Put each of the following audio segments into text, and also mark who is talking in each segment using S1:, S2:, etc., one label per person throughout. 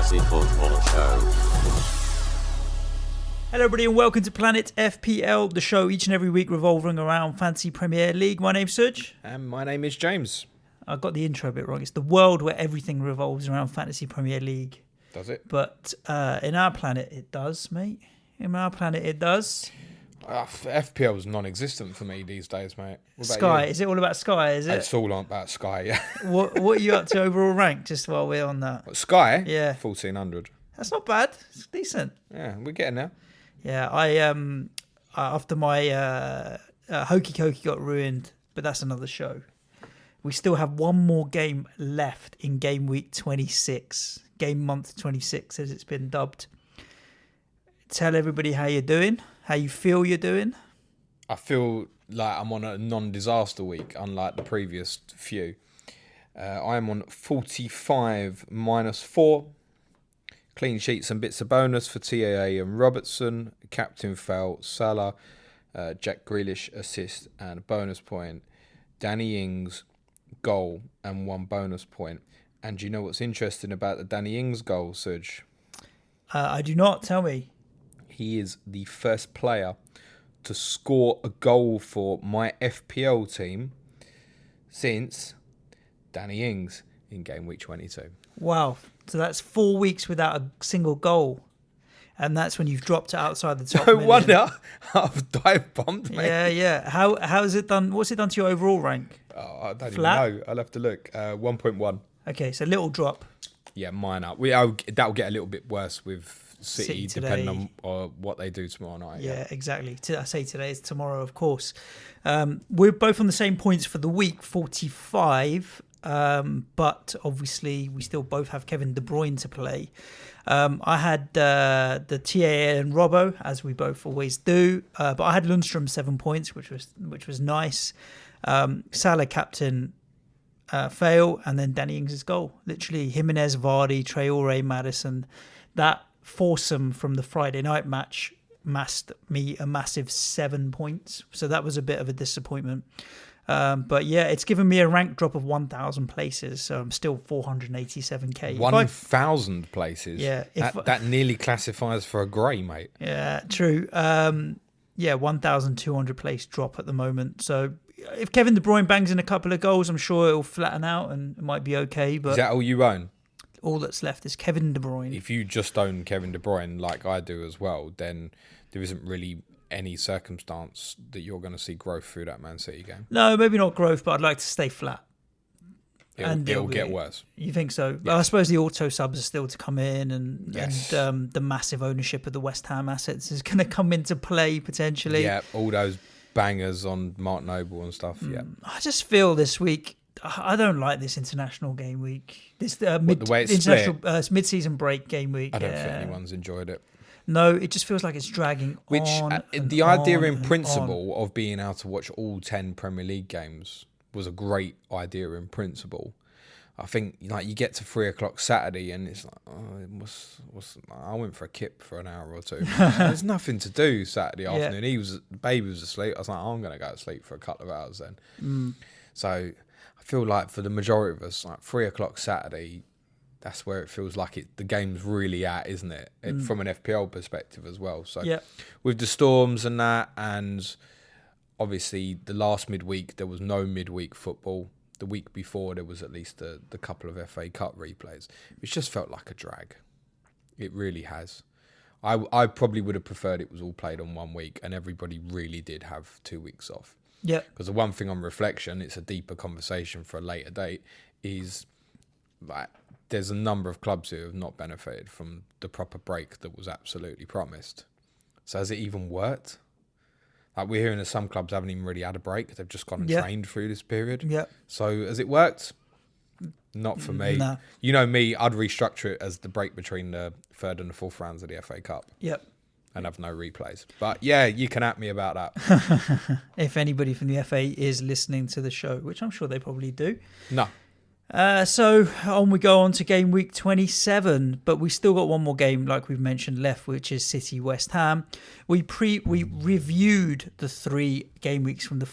S1: Fantasy Football Show.
S2: Hello everybody and welcome to Planet FPL, the show each and every week revolving around Fantasy Premier League. My name's Suj.
S3: And my name is James.
S2: I got the intro a bit wrong. It's the world where everything revolves around Fantasy Premier League.
S3: Does it?
S2: But in our planet it does, mate. In our planet it does.
S3: FPL is non-existent for me these days, mate. What about
S2: Sky,
S3: you?
S2: is it all about Sky, is it?
S3: It's all about Sky, yeah.
S2: What are you up to overall rank, just while we're on that?
S3: Sky?
S2: Yeah.
S3: 1,400.
S2: That's not bad. It's decent.
S3: Yeah, we're getting there.
S2: Yeah, I after my Hokey Cokey got ruined, but that's another show. We still have one more game left in game week 26, game month 26 as it's been dubbed. Tell everybody how you're doing, how you feel you're doing.
S3: I feel like I'm on a non-disaster week, unlike the previous few. I'm on 45 minus 4. Clean sheets and bits of bonus for TAA and Robertson. Captain fell, Salah, Jack Grealish assist and a bonus point. Danny Ings goal and 1 bonus point. And do you know what's interesting about the Danny Ings goal, Suj?
S2: I do not. Tell me.
S3: He is the first player to score a goal for my FPL team since Danny Ings in game week 22.
S2: Wow. So that's 4 weeks without a single goal. And that's when you've dropped it outside the top
S3: No
S2: million.
S3: wonder I've dive bombed, mate.
S2: Yeah. How's it done? What's it done to your overall rank?
S3: Oh, I don't
S2: Flat?
S3: even know. I'll have to look. 1.1.
S2: Okay, so little drop.
S3: Yeah, minor. That'll get a little bit worse with City
S2: today.
S3: depending on what they do tomorrow night.
S2: Yeah, exactly. I say today is tomorrow, of course. We're both on the same points for the week, 45. But obviously, we still both have Kevin De Bruyne to play. I had the TAA and Robbo, as we both always do. But I had Lundstrom 7 points, which was nice. Salah captain fail, and then Danny Ings' goal. Literally, Jimenez, Vardy, Traore, Maddison. That foursome from the Friday night match massed me a massive 7 points. So that was a bit of a disappointment. But yeah, it's given me a rank drop of 1,000 places. So I'm still 487k.
S3: 1,000 places.
S2: Yeah.
S3: That nearly classifies for a grey, mate.
S2: Yeah, true. 1,200 place drop at the moment. So if Kevin De Bruyne bangs in a couple of goals, I'm sure it'll flatten out and it might be okay. But
S3: Is that all you own?
S2: all that's left is Kevin De Bruyne.
S3: If you just own Kevin De Bruyne like I do as well, then there isn't really any circumstance that you're going to see growth through that Man City game.
S2: No, maybe not growth, but I'd like to stay flat.
S3: It'll get worse.
S2: You think so?
S3: Yeah.
S2: I suppose the auto subs are still to come in, and
S3: Yes.
S2: the massive ownership of the West Ham assets is going to come into play potentially.
S3: Yeah, all those bangers on Mark Noble and stuff. Yeah,
S2: I just feel this week, I don't like this international game week. This
S3: the way it's
S2: international mid-season break game week.
S3: I don't think anyone's enjoyed it.
S2: No, it just feels like it's dragging
S3: Which
S2: on.
S3: the idea in
S2: and
S3: principle of being able to watch all 10 Premier League games was a great idea in principle. I think like you get to 3 o'clock Saturday and it's like, I went for a kip for an hour or two. There's nothing to do Saturday afternoon. Baby was asleep. I was like, I'm going to go to sleep for a couple of hours then. So I feel like for the majority of us, like 3 o'clock Saturday, that's where it feels like the game's really at, isn't it? From an FPL perspective as well. So with the Storms and that, and obviously the last midweek, there was no midweek football. The week before, there was at least the couple of FA Cup replays. It's just felt like a drag. It really has. I probably would have preferred it was all played on 1 week and everybody really did have 2 weeks off.
S2: Yeah.
S3: Because the one thing on reflection, it's a deeper conversation for a later date, is like there's a number of clubs who have not benefited from the proper break that was absolutely promised. So has it even worked? Like we're hearing that some clubs haven't even really had a break. They've just gone and trained through this period.
S2: Yeah.
S3: So has it worked? Not for me.
S2: No.
S3: You know me, I'd restructure it as the break between the third and the fourth rounds of the FA Cup.
S2: Yep.
S3: And have no replays. But yeah, you can at me about that.
S2: If anybody from the FA is listening to the show, which I'm sure they probably do.
S3: No.
S2: So on we go on to game week 27, but we still got one more game, like we've mentioned, left, which is City West Ham. We reviewed the three matches from the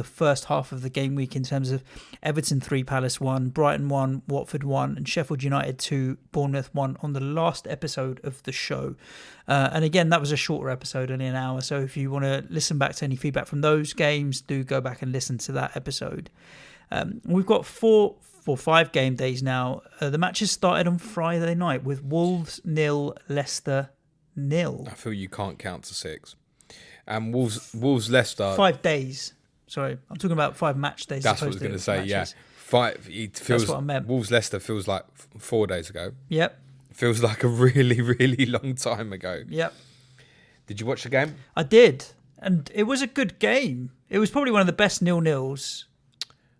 S2: first half of the game week in terms of Everton 3, Palace 1, Brighton 1, Watford 1, and Sheffield United 2, Bournemouth 1 on the last episode of the show. And again, that was a shorter episode, only an hour. So if you want to listen back to any feedback from those games, do go back and listen to that episode. We've got 5 game days now. The matches started on Friday night with Wolves 0, Leicester 0.
S3: I feel you can't count to 6. And Wolves Leicester.
S2: 5 days. Sorry, I'm talking about 5 match days.
S3: That's what I was going to say. Yeah, 5. It feels. That's what I meant. Wolves Leicester feels like 4 days ago.
S2: Yep.
S3: Feels like a really, really long time ago.
S2: Yep.
S3: Did you watch the game?
S2: I did, and it was a good game. It was probably one of the best 0-0s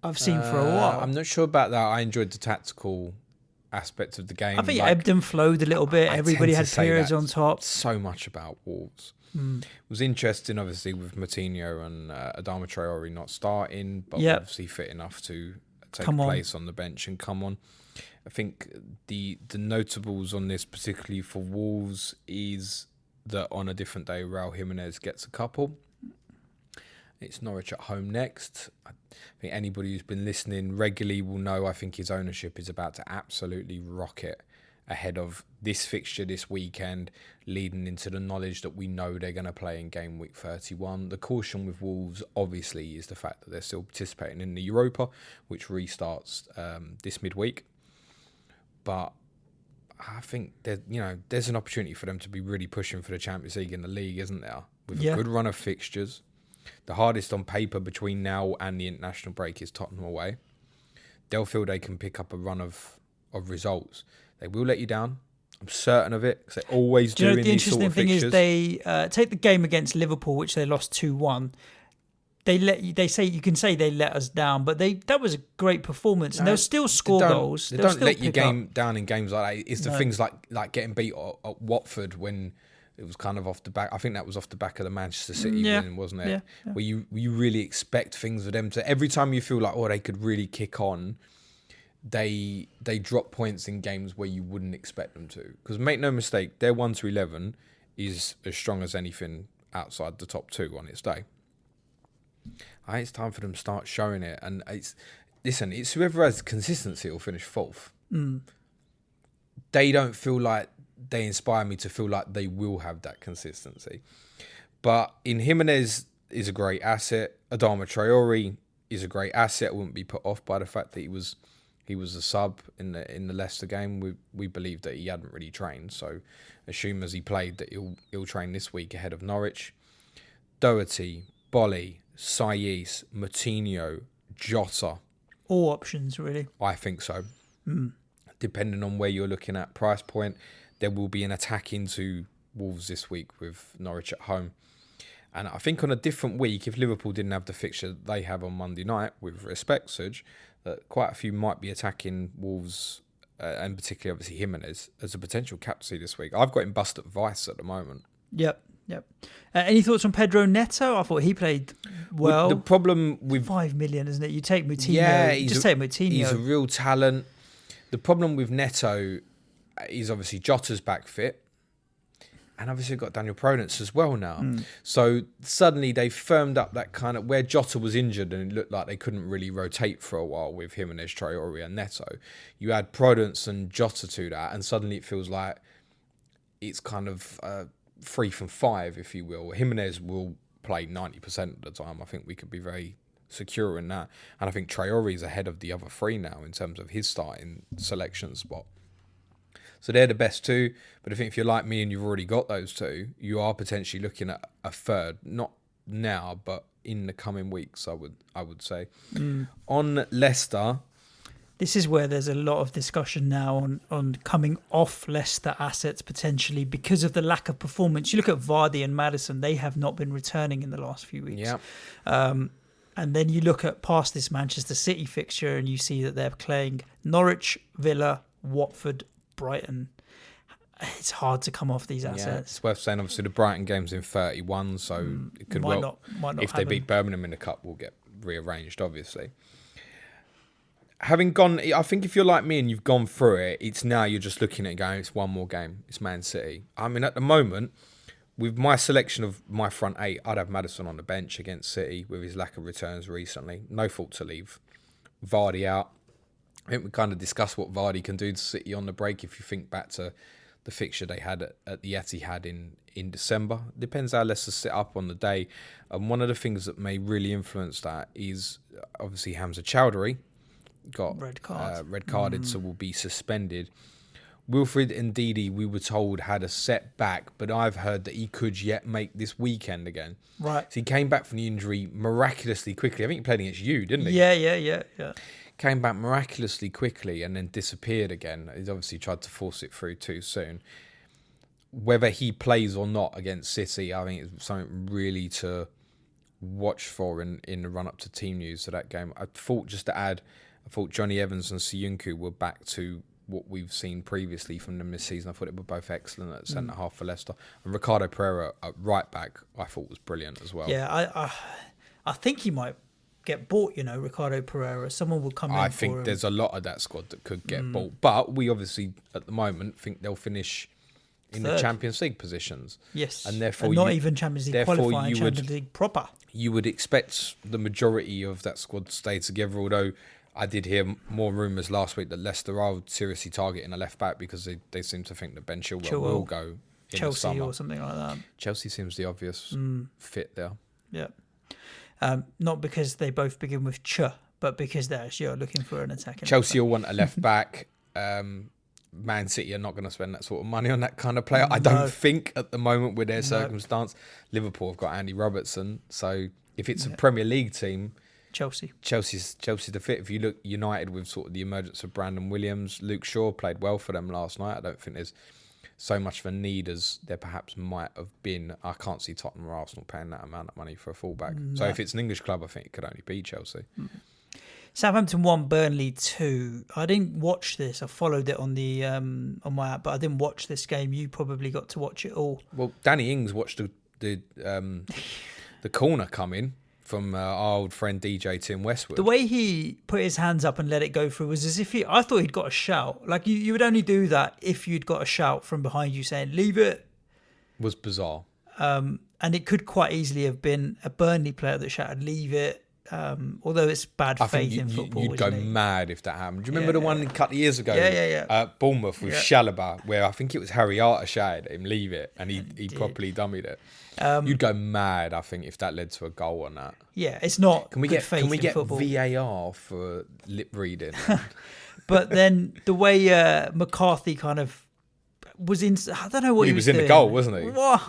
S2: I've seen for a while.
S3: I'm not sure about that. I enjoyed the tactical aspect of the game.
S2: I think it ebbed and flowed a little bit. Everybody had periods on top.
S3: So much about Wolves. It was interesting, obviously, with Moutinho and Adama Traore not starting, but obviously fit enough to take a place on the bench and come on. I think the notables on this, particularly for Wolves, is that on a different day, Raul Jimenez gets a couple. It's Norwich at home next. I think anybody who's been listening regularly will know I think his ownership is about to absolutely rocket ahead of this fixture this weekend, leading into the knowledge that we know they're going to play in game week 31. The caution with Wolves, obviously, is the fact that they're still participating in the Europa, which restarts this midweek. But I think there's an opportunity for them to be really pushing for the Champions League in the league, isn't there? With a good run of fixtures. The hardest on paper between now and the international break is Tottenham away. They'll feel they can pick up a run of results. They will let you down. I'm certain of it, because they always do in these sort of fixtures.
S2: The interesting thing is they take the game against Liverpool, which they lost 2-1. You can say they let us down, but that was a great performance, and they'll still score goals.
S3: They don't let you down in games like that. It's the things like getting beat at Watford when it was kind of off the back. I think that was off the back of the Manchester City win, wasn't it? Yeah. Where you really expect things of them to. Every time you feel like they could really kick on, they drop points in games where you wouldn't expect them to. Because make no mistake, their 1-11 is as strong as anything outside the top 2 on its day. I think it's time for them to start showing it. And it's whoever has consistency will finish 4th. They don't feel like they inspire me to feel like they will have that consistency. But in Jimenez is a great asset. Adama Traore is a great asset. I wouldn't be put off by the fact that he was a sub in the Leicester game. We believe that he hadn't really trained, so assume as he played that he'll train this week ahead of Norwich. Doherty, Bolly, Saiz, Moutinho, Jota.
S2: All options, really.
S3: I think so. Depending on where you're looking at price point, there will be an attack into Wolves this week with Norwich at home. And I think on a different week, if Liverpool didn't have the fixture they have on Monday night, with respect, Suj, that quite a few might be attacking Wolves, and particularly obviously Jimenez, as a potential captaincy this week. I've got him bust at Vice at the moment.
S2: Yep. Any thoughts on Pedro Neto? I thought he played well.
S3: The problem with
S2: 5 million, isn't it? You take Moutinho. Take Moutinho.
S3: He's a real talent. The problem with Neto is obviously Jota's back fit. And obviously got Daniel Pronence as well now. So suddenly they firmed up that kind of where Jota was injured and it looked like they couldn't really rotate for a while with Jimenez, Traore and Neto. You add Pronence and Jota to that and suddenly it feels like it's kind of 3 from 5, if you will. Jimenez will play 90% of the time. I think we could be very secure in that. And I think Traore is ahead of the other 3 now in terms of his starting selection spot. So they're the best 2, but I think if you're like me and you've already got those 2, you are potentially looking at a third, not now, but in the coming weeks, I would say. On Leicester,
S2: this is where there's a lot of discussion now on coming off Leicester assets potentially because of the lack of performance. You look at Vardy and Maddison; they have not been returning in the last few weeks.
S3: Yeah.
S2: And then you look at past this Manchester City fixture and you see that they're playing Norwich, Villa, Watford, Brighton. It's hard to come off these assets.
S3: Yeah, it's worth saying, obviously, the Brighton game's in 31, so it could
S2: might not
S3: if
S2: happen.
S3: they beat Birmingham in the Cup, will get rearranged, obviously. having gone, I think if you're like me and you've gone through it, it's now you're just looking at it going, it's one more game. It's Man City. I mean, at the moment, with my selection of my front eight, I'd have Maddison on the bench against City with his lack of returns recently. No fault to leave. Vardy out. I think we kind of discussed what Vardy can do to City on the break if you think back to the fixture they had at the Etihad in December. Depends how Leicester sit up on the day. And one of the things that may really influence that is obviously Hamza Chowdhury got red carded, so will be suspended. Wilfred Ndidi, we were told, had a setback, but I've heard that he could yet make this weekend again.
S2: Right.
S3: So he came back from the injury miraculously quickly. I think he played against you, didn't he?
S2: Yeah.
S3: Came back miraculously quickly and then disappeared again. He's obviously tried to force it through too soon. Whether he plays or not against City, I think it's something really to watch for in the run-up to team news of that game. I thought Johnny Evans and Siyunku were back to what we've seen previously from them this season. I thought they were both excellent at centre-half for Leicester. And Ricardo Pereira at right-back, I thought was brilliant as well.
S2: Yeah, I think he might get bought, Ricardo Pereira. Someone will come in for him.
S3: I think there's a lot of that squad that could get bought. But we obviously, at the moment, think they'll finish in the Champions League positions.
S2: Yes.
S3: And therefore,
S2: not even Champions League qualifying, Champions League proper.
S3: You would expect the majority of that squad to stay together, although I did hear more rumours last week that Leicester are seriously targeting a left-back because they seem to think that Ben Chilwell will go in
S2: Chelsea
S3: the summer.
S2: or something like that.
S3: Chelsea seems the obvious fit there.
S2: Yeah. Not because they both begin with Ch, but because they're actually looking for an attacking.
S3: Chelsea will want a left-back. Man City are not going to spend that sort of money on that kind of player. I don't think at the moment with their circumstance. Liverpool have got Andy Robertson. So if it's a Premier League team... Chelsea's the fit. If you look United with sort of the emergence of Brandon Williams, Luke Shaw played well for them last night. I don't think there's so much of a need as there perhaps might have been. I can't see Tottenham or Arsenal paying that amount of money for a fullback. No. So if it's an English club, I think it could only be Chelsea.
S2: Southampton 1, Burnley 2. I didn't watch this. I followed it on the on my app, but I didn't watch this game. You probably got to watch it all.
S3: Well, Danny Ings watched the corner come in from our old friend DJ Tim Westwood.
S2: The way he put his hands up and let it go through was as if I thought he'd got a shout. Like you would only do that if you'd got a shout from behind you saying, leave it.
S3: Was bizarre.
S2: And it could quite easily have been a Burnley player that shouted, leave it. Although it's bad faith in football.
S3: You'd go mad if that happened. Do you remember the one a couple of years ago?
S2: At
S3: Bournemouth with Chalobah, where I think it was Harry Arter shouted at him, leave it, and he properly dummied it. You'd go mad, I think, if that led to a goal on that.
S2: Yeah, it's not.
S3: Can we get VAR for lip reading?
S2: But then the way McCarthy kind of was in, I don't know what he was
S3: in
S2: doing.
S3: The goal, wasn't he?
S2: What?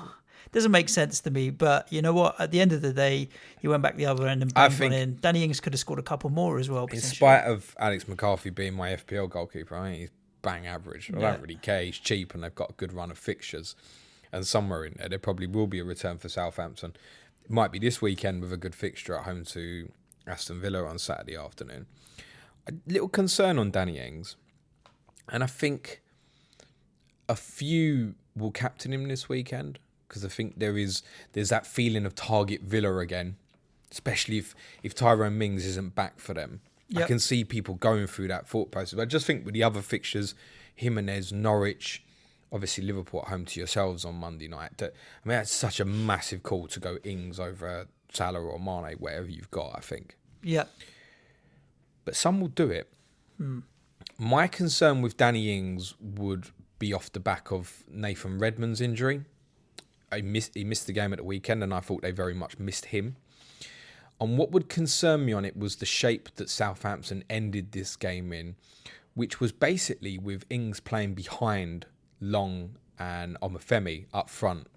S2: Doesn't make sense to me, but you know what? At the end of the day, he went back the other end and banged one in. Danny Ings could have scored a couple more as well.
S3: In spite of Alex McCarthy being my FPL goalkeeper, I think he's bang average. I don't really care. He's cheap and they've got a good run of fixtures. And somewhere in there probably will be a return for Southampton. It might be this weekend with a good fixture at home to Aston Villa on Saturday afternoon. A little concern on Danny Ings, and I think a few will captain him this weekend. Because I think there's that feeling of target Villa again, especially if Tyrone Mings isn't back for them. Yep. I can see people going through that thought process. But I just think with the other fixtures, Jimenez, Norwich, obviously Liverpool at home to yourselves on Monday night. That's such a massive call to go Ings over Salah or Mane, whatever you've got, I think.
S2: Yeah.
S3: But some will do it. My concern with Danny Ings would be off the back of Nathan Redmond's injury. He missed the game at the weekend, and I thought they very much missed him. And what would concern me on it was the shape that Southampton ended this game in, which was basically with Ings playing behind Long and Omofemi up front.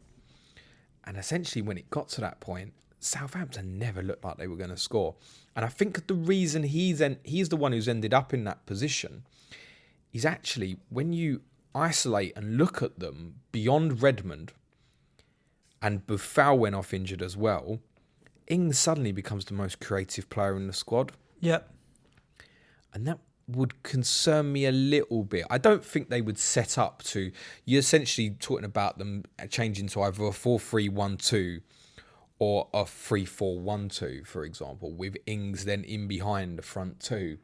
S3: And essentially, when it got to that point, Southampton never looked like they were going to score. And I think the reason he's the one who's ended up in that position is actually when you isolate and look at them beyond Redmond, and Buffal went off injured as well, Ings suddenly becomes the most creative player in the squad.
S2: Yep.
S3: And that would concern me a little bit. I don't think they would set up to... You're essentially talking about them changing to either a 4-3-1-2 or a 3-4-1-2, for example, with Ings then in behind the front two.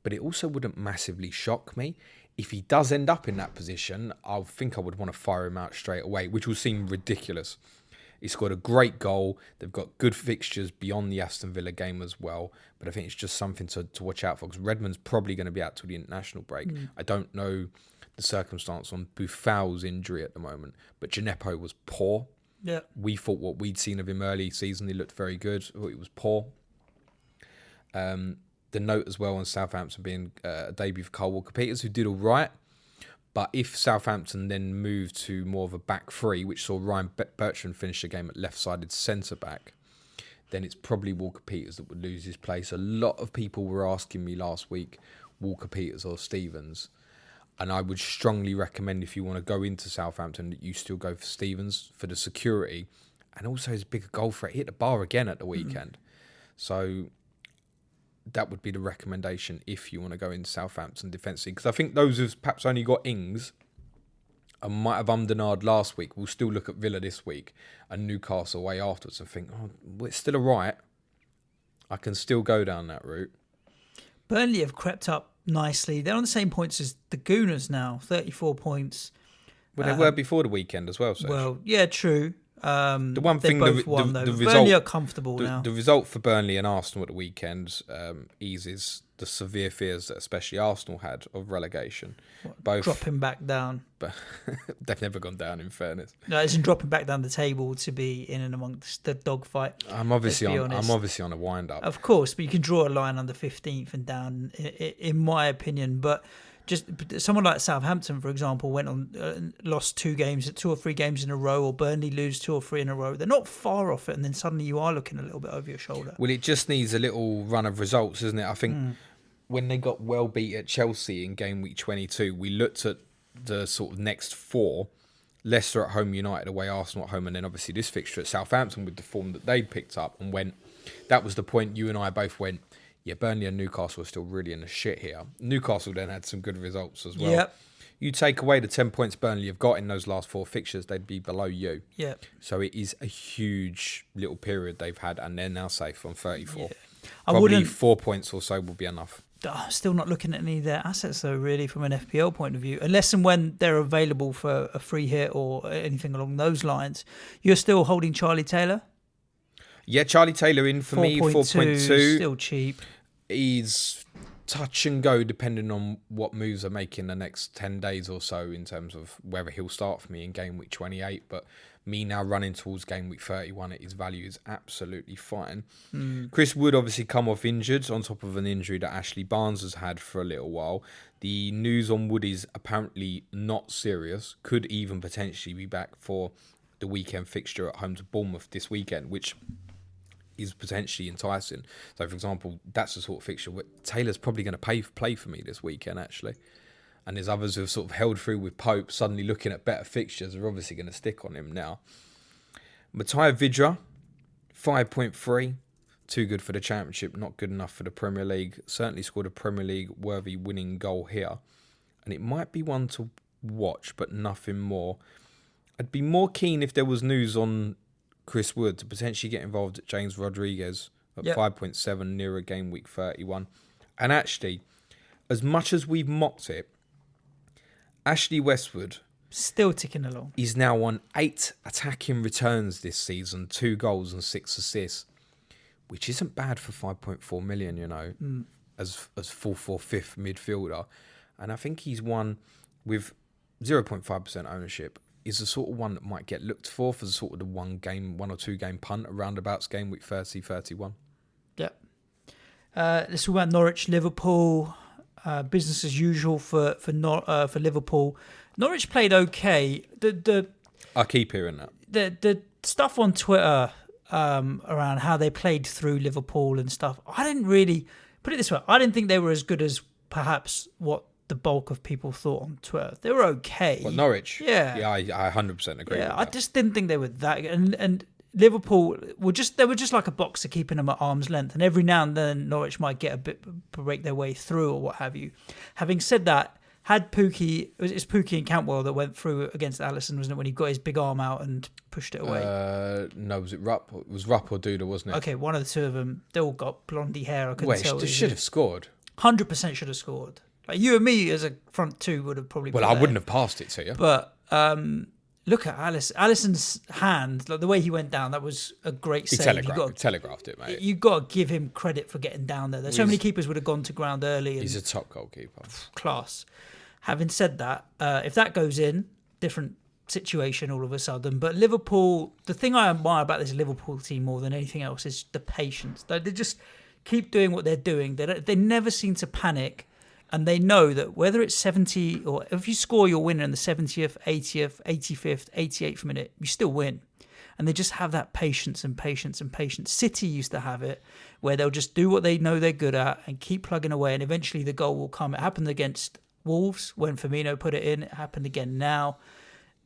S3: but it also wouldn't massively shock me. If he does end up in that position, I think I would want to fire him out straight away, which will seem ridiculous. He scored a great goal. They've got good fixtures beyond the Aston Villa game as well. But I think it's just something to watch out for, because Redmond's probably going to be out till the international break. I don't know the circumstance on Boufal's injury at the moment, but Djenepo was poor.
S2: Yeah.
S3: We thought what we'd seen of him early season, he looked very good. I thought he was poor. The note as well on Southampton being a debut for Kyle Walker-Peters, who did all right. But if Southampton then moved to more of a back three, which saw Ryan Bertrand finish the game at left-sided centre-back, then it's probably Walker-Peters that would lose his place. A lot of people were asking me last week, Walker-Peters or Stevens. And I would strongly recommend, if you want to go into Southampton, that you still go for Stevens for the security. And also his bigger goal threat. He hit the bar again at the weekend. So that would be the recommendation if you want to go into Southampton defensively. Because I think those who've perhaps only got Ings and might have Umdenard last week will still look at Villa this week and Newcastle away afterwards and think, oh, well, it's still all right. I can still go down that route.
S2: Burnley have crept up nicely. They're on the same points as the Gooners now, 34 points.
S3: Well, they were before the weekend as well, Serge.
S2: Well, yeah, true.
S3: The one thing,
S2: won,
S3: the
S2: Burnley
S3: result,
S2: are comfortable now.
S3: The result for Burnley and Arsenal at the weekend eases the severe fears that especially Arsenal had of relegation. Both
S2: dropping back down.
S3: But they've never gone down, in fairness.
S2: No, it's in dropping back down the table to be in and amongst the dogfight.
S3: I'm obviously on a wind up.
S2: Of course, but you can draw a line under 15th and down, in my opinion. But just someone like Southampton, for example, went on lost 2 or 3 games in a row, or Burnley lose 2 or 3 in a row. They're not far off it, and then suddenly you are looking a little bit over your shoulder.
S3: Well, it just needs a little run of results, isn't it? I think when they got well beat at Chelsea in game week 22, we looked at the sort of next 4. Leicester at home, United away, Arsenal at home, and then obviously this fixture at Southampton with the form that they'd picked up, and went. That was the point you and I both went, yeah, Burnley and Newcastle are still really in the shit here. Newcastle then had some good results as well.
S2: Yep.
S3: You take away the 10 points Burnley have got in those last 4 fixtures, they'd be below you.
S2: Yeah.
S3: So it is a huge little period they've had, and they're now safe on 34.
S2: Yeah.
S3: Probably 4 points or so will be enough.
S2: Still not looking at any of their assets, though, really, from an FPL point of view. Unless and when they're available for a free hit or anything along those lines. You're still holding Charlie Taylor?
S3: Yeah, Charlie Taylor in for me, 4.2.
S2: Still cheap.
S3: He's touch and go depending on what moves are making the next 10 days or so in terms of whether he'll start for me in game week 28. But me now running towards game week 31 at his value is absolutely fine. Chris Wood obviously come off injured on top of an injury that Ashley Barnes has had for a little while. The news on Wood is apparently not serious, could even potentially be back for the weekend fixture at home to Bournemouth this weekend, which is potentially enticing. So, for example, that's the sort of fixture where Taylor's probably going to play for me this weekend, actually. And there's others who have sort of held through with Pope, suddenly looking at better fixtures, are obviously going to stick on him now. Matija Vidra, 5.3. Too good for the Championship, not good enough for the Premier League. Certainly scored a Premier League-worthy winning goal here. And it might be one to watch, but nothing more. I'd be more keen if there was news on Chris Wood to potentially get involved at James Rodriguez at 5.7 near a game week 31. And actually, as much as we've mocked it, Ashley Westwood
S2: still ticking along.
S3: He's now on 8 attacking returns this season, 2 goals and 6 assists, which isn't bad for 5.4 million, you know, as full 4/5 midfielder. And I think he's one with 0.5% ownership. Is the sort of one that might get looked for the sort of the 1 or 2 game punt around about game week 30, 31.
S2: Yep. Let's talk about Norwich, Liverpool. Business as usual for Liverpool. Norwich played okay.
S3: I keep hearing that.
S2: The stuff on Twitter around how they played through Liverpool and stuff, I didn't really put it this way. I didn't think they were as good as perhaps what the bulk of people thought on Twitter. They were okay.
S3: What, Norwich?
S2: Yeah.
S3: Yeah, I 100% agree with that.
S2: I just didn't think they were that good. And Liverpool were just like a boxer keeping them at arm's length. And every now and then Norwich might get a bit, break their way through or what have you. Having said that, had Pookie, it's Pookie and Cantwell that went through against Alisson, wasn't it, when he got his big arm out and pushed it away?
S3: No, was it Rupp? It was Rupp or Duda, wasn't it?
S2: Okay, one of the two of them. They all got blondie hair. I couldn't tell.
S3: They should have scored.
S2: 100% should have scored. Like you and me as a front two would have probably.
S3: Well, I wouldn't have passed it to you.
S2: But look at Alisson's hand, like the way he went down. That was a great
S3: He
S2: save.
S3: telegraphed it, mate.
S2: You got to give him credit for getting down there. There's so many keepers would have gone to ground early. And
S3: He's a top goalkeeper.
S2: Class. Having said that, if that goes in, different situation all of a sudden. But Liverpool, the thing I admire about this Liverpool team more than anything else is the patience. They just keep doing what they're doing. They never seem to panic. And they know that whether it's 70 or if you score your winner in the 70th, 80th, 85th, 88th minute, you still win. And they just have that patience and patience and patience. City used to have it where they'll just do what they know they're good at and keep plugging away. And eventually the goal will come. It happened against Wolves when Firmino put it in. It happened again now.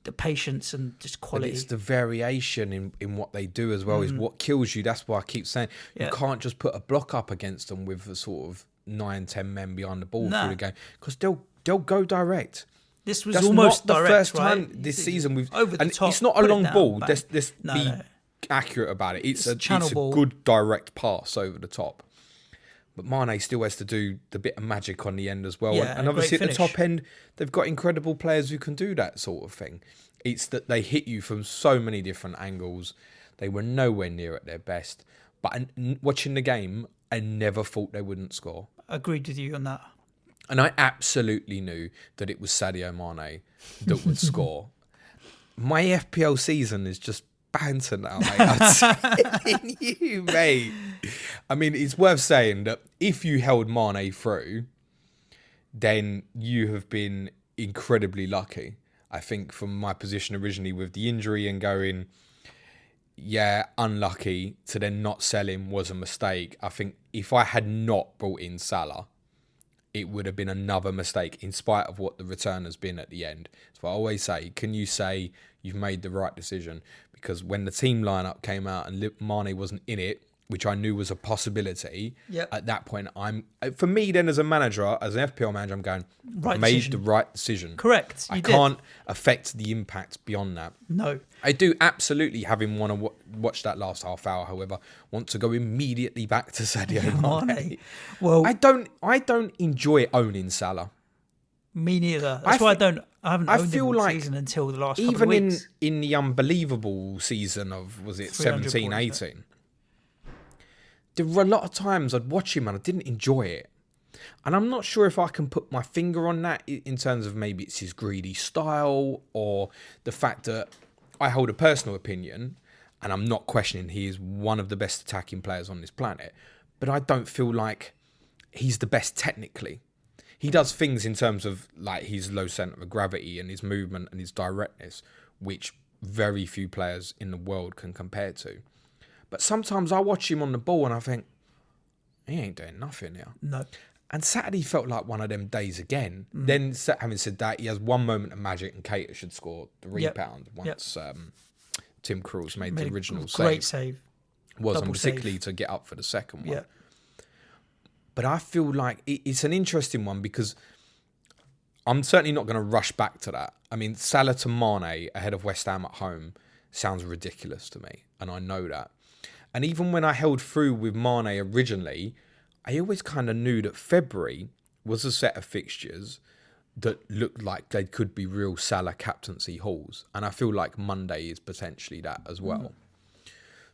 S2: The patience and just quality.
S3: But it's the variation in what they do as well is what kills you. That's why I keep saying you can't just put a block up against them with a sort of 9-10 men behind the ball through the game because they'll go direct.
S2: This was
S3: That's
S2: almost
S3: not
S2: direct,
S3: the first
S2: right?
S3: time this season we've
S2: over the
S3: and
S2: top.
S3: It's not a long ball. Let's be
S2: No.
S3: accurate about it. It's a
S2: ball.
S3: good direct pass over the top. But Mane still has to do the bit of magic on the end as well.
S2: Yeah,
S3: and obviously at the
S2: great
S3: top
S2: finish.
S3: end, they've got incredible players who can do that sort of thing. It's that they hit you from so many different angles. They were nowhere near at their best. But watching the game, I never thought they wouldn't score.
S2: Agreed with you on that. And
S3: I absolutely knew that it was Sadio Mane that would score. My FPL season is just banter now, mate. I'm telling you, mate. I mean, it's worth saying that if you held Mane through, then you have been incredibly lucky. I think from my position originally with the injury and going, unlucky to then not sell him was a mistake. I think if I had not brought in Salah, it would have been another mistake in spite of what the return has been at the end. So I always say, can you say you've made the right decision? Because when the team lineup came out and Mane wasn't in it, which I knew was a possibility, at that point, for me then as a manager, as an FPL manager, I'm going, I made the right decision.
S2: Correct.
S3: I can't affect the impact beyond that.
S2: No.
S3: I do absolutely have him want to watch that last half hour, however, want to go immediately back to Sadio Mane.
S2: Well,
S3: I don't enjoy owning Salah.
S2: Me neither. That's why I haven't owned him all season until the last couple of weeks.
S3: Even in the unbelievable season of, was it 17, 18? There were a lot of times I'd watch him and I didn't enjoy it. And I'm not sure if I can put my finger on that in terms of maybe it's his greedy style or the fact that I hold a personal opinion and I'm not questioning he is one of the best attacking players on this planet, but I don't feel like he's the best technically. He does things in terms of like his low centre of gravity and his movement and his directness, which very few players in the world can compare to. But sometimes I watch him on the ball and I think, he ain't doing nothing here.
S2: No.
S3: And Saturday felt like one of them days again. Then, having said that, he has one moment of magic and Keita should score the rebound once Tim Krul made the original save.
S2: Great save.
S3: And particularly to get up for the second one.
S2: Yeah.
S3: But I feel like it's an interesting one because I'm certainly not going to rush back to that. I mean, Salah to Mane ahead of West Ham at home sounds ridiculous to me, and I know that. And even when I held through with Mane originally, I always kind of knew that February was a set of fixtures that looked like they could be real Salah captaincy hauls. And I feel like Monday is potentially that as well.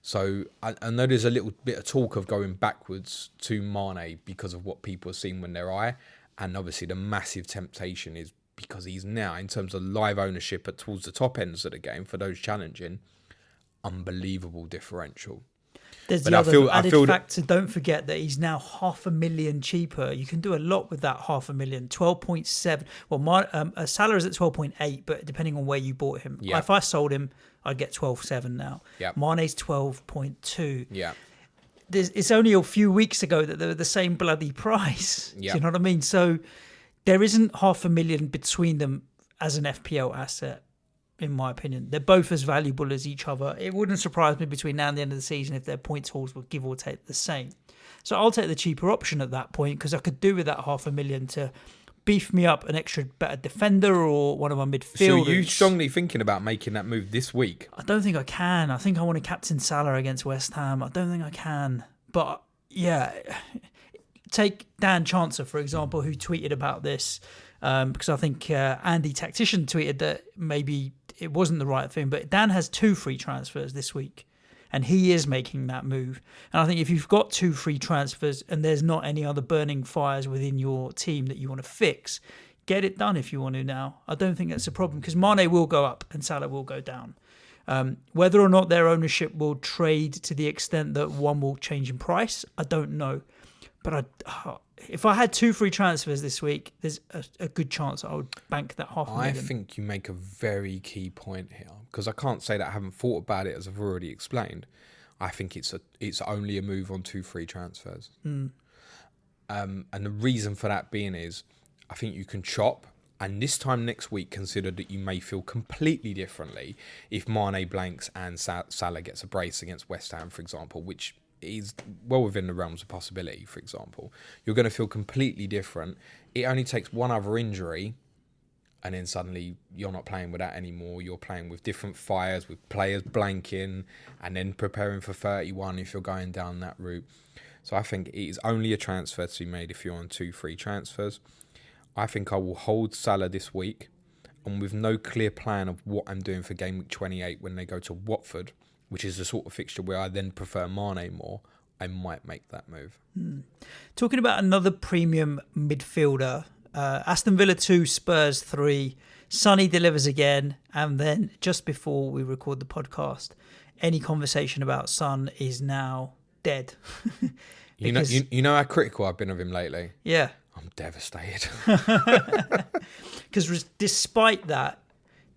S3: So I know there's a little bit of talk of going backwards to Mane because of what people are seeing when they're eye. And obviously the massive temptation is because he's now, in terms of live ownership towards the top ends of the game, for those challenging, unbelievable differential.
S2: There's the other added factor. Don't forget that he's now $500,000 cheaper. You can do a lot with that $500,000. 12.7. Well, Salah is at 12.8, but depending on where you bought him, if I sold him, I'd get 12.7 now.
S3: Yeah.
S2: Mane's 12.2.
S3: Yeah.
S2: It's only a few weeks ago that they were the same bloody price.
S3: Yeah.
S2: Do you know what I mean? So there isn't $500,000 between them as an FPL asset. In my opinion, they're both as valuable as each other. It wouldn't surprise me between now and the end of the season if their points hauls were give or take the same. So I'll take the cheaper option at that point because I could do with that $500,000 to beef me up an extra better defender or one of my midfielders.
S3: So are you strongly thinking about making that move this week?
S2: I don't think I can. I think I want to captain Salah against West Ham. I don't think I can. But yeah, take Dan Chancer, for example, who tweeted about this, because I think Andy Tactician tweeted that maybe it wasn't the right thing, but Dan has 2 free transfers this week, and he is making that move. And I think if you've got 2 free transfers and there's not any other burning fires within your team that you want to fix, get it done if you want to now. I don't think that's a problem, because Mane will go up and Salah will go down. Whether or not their ownership will trade to the extent that one will change in price, I don't know. But if I had 2 free transfers this week, there's a good chance I would bank that $500,000.
S3: I think you make a very key point here, because I can't say that I haven't thought about it, as I've already explained. I think it's only a move on 2 free transfers. And the reason for that being is, I think you can chop, and this time next week consider that you may feel completely differently if Mane blanks and Salah gets a brace against West Ham, for example, which is well within the realms of possibility, for example. You're going to feel completely different. It only takes one other injury, and then suddenly you're not playing with that anymore. You're playing with different fires, with players blanking, and then preparing for 31 if you're going down that route. So I think it is only a transfer to be made if you're on 2 free transfers. I think I will hold Salah this week, and with no clear plan of what I'm doing for game week 28 when they go to Watford, which is the sort of fixture where I then prefer Mane more, I might make that move.
S2: Talking about another premium midfielder, Aston Villa 2, Spurs 3. Sonny delivers again, and then just before we record the podcast, any conversation about Son is now dead.
S3: You know how critical I've been of him lately?
S2: Yeah.
S3: I'm devastated.
S2: Because despite that,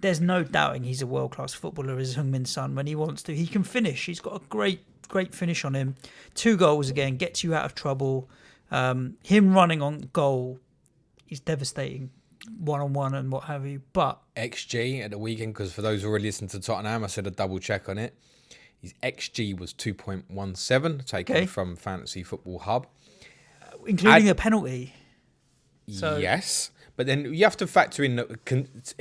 S2: there's no doubting he's a world-class footballer, as Heung-min Son. When he wants to, he can finish. He's got a great finish on him. 2 goals again, gets you out of trouble. Him running on goal is devastating, one-on-one and what have you. But
S3: XG at the weekend, because for those who already listened to Tottenham, I said a double check on it. His XG was 2.17, taken from Fantasy Football Hub.
S2: Including a penalty. So,
S3: yes, but then you have to factor in that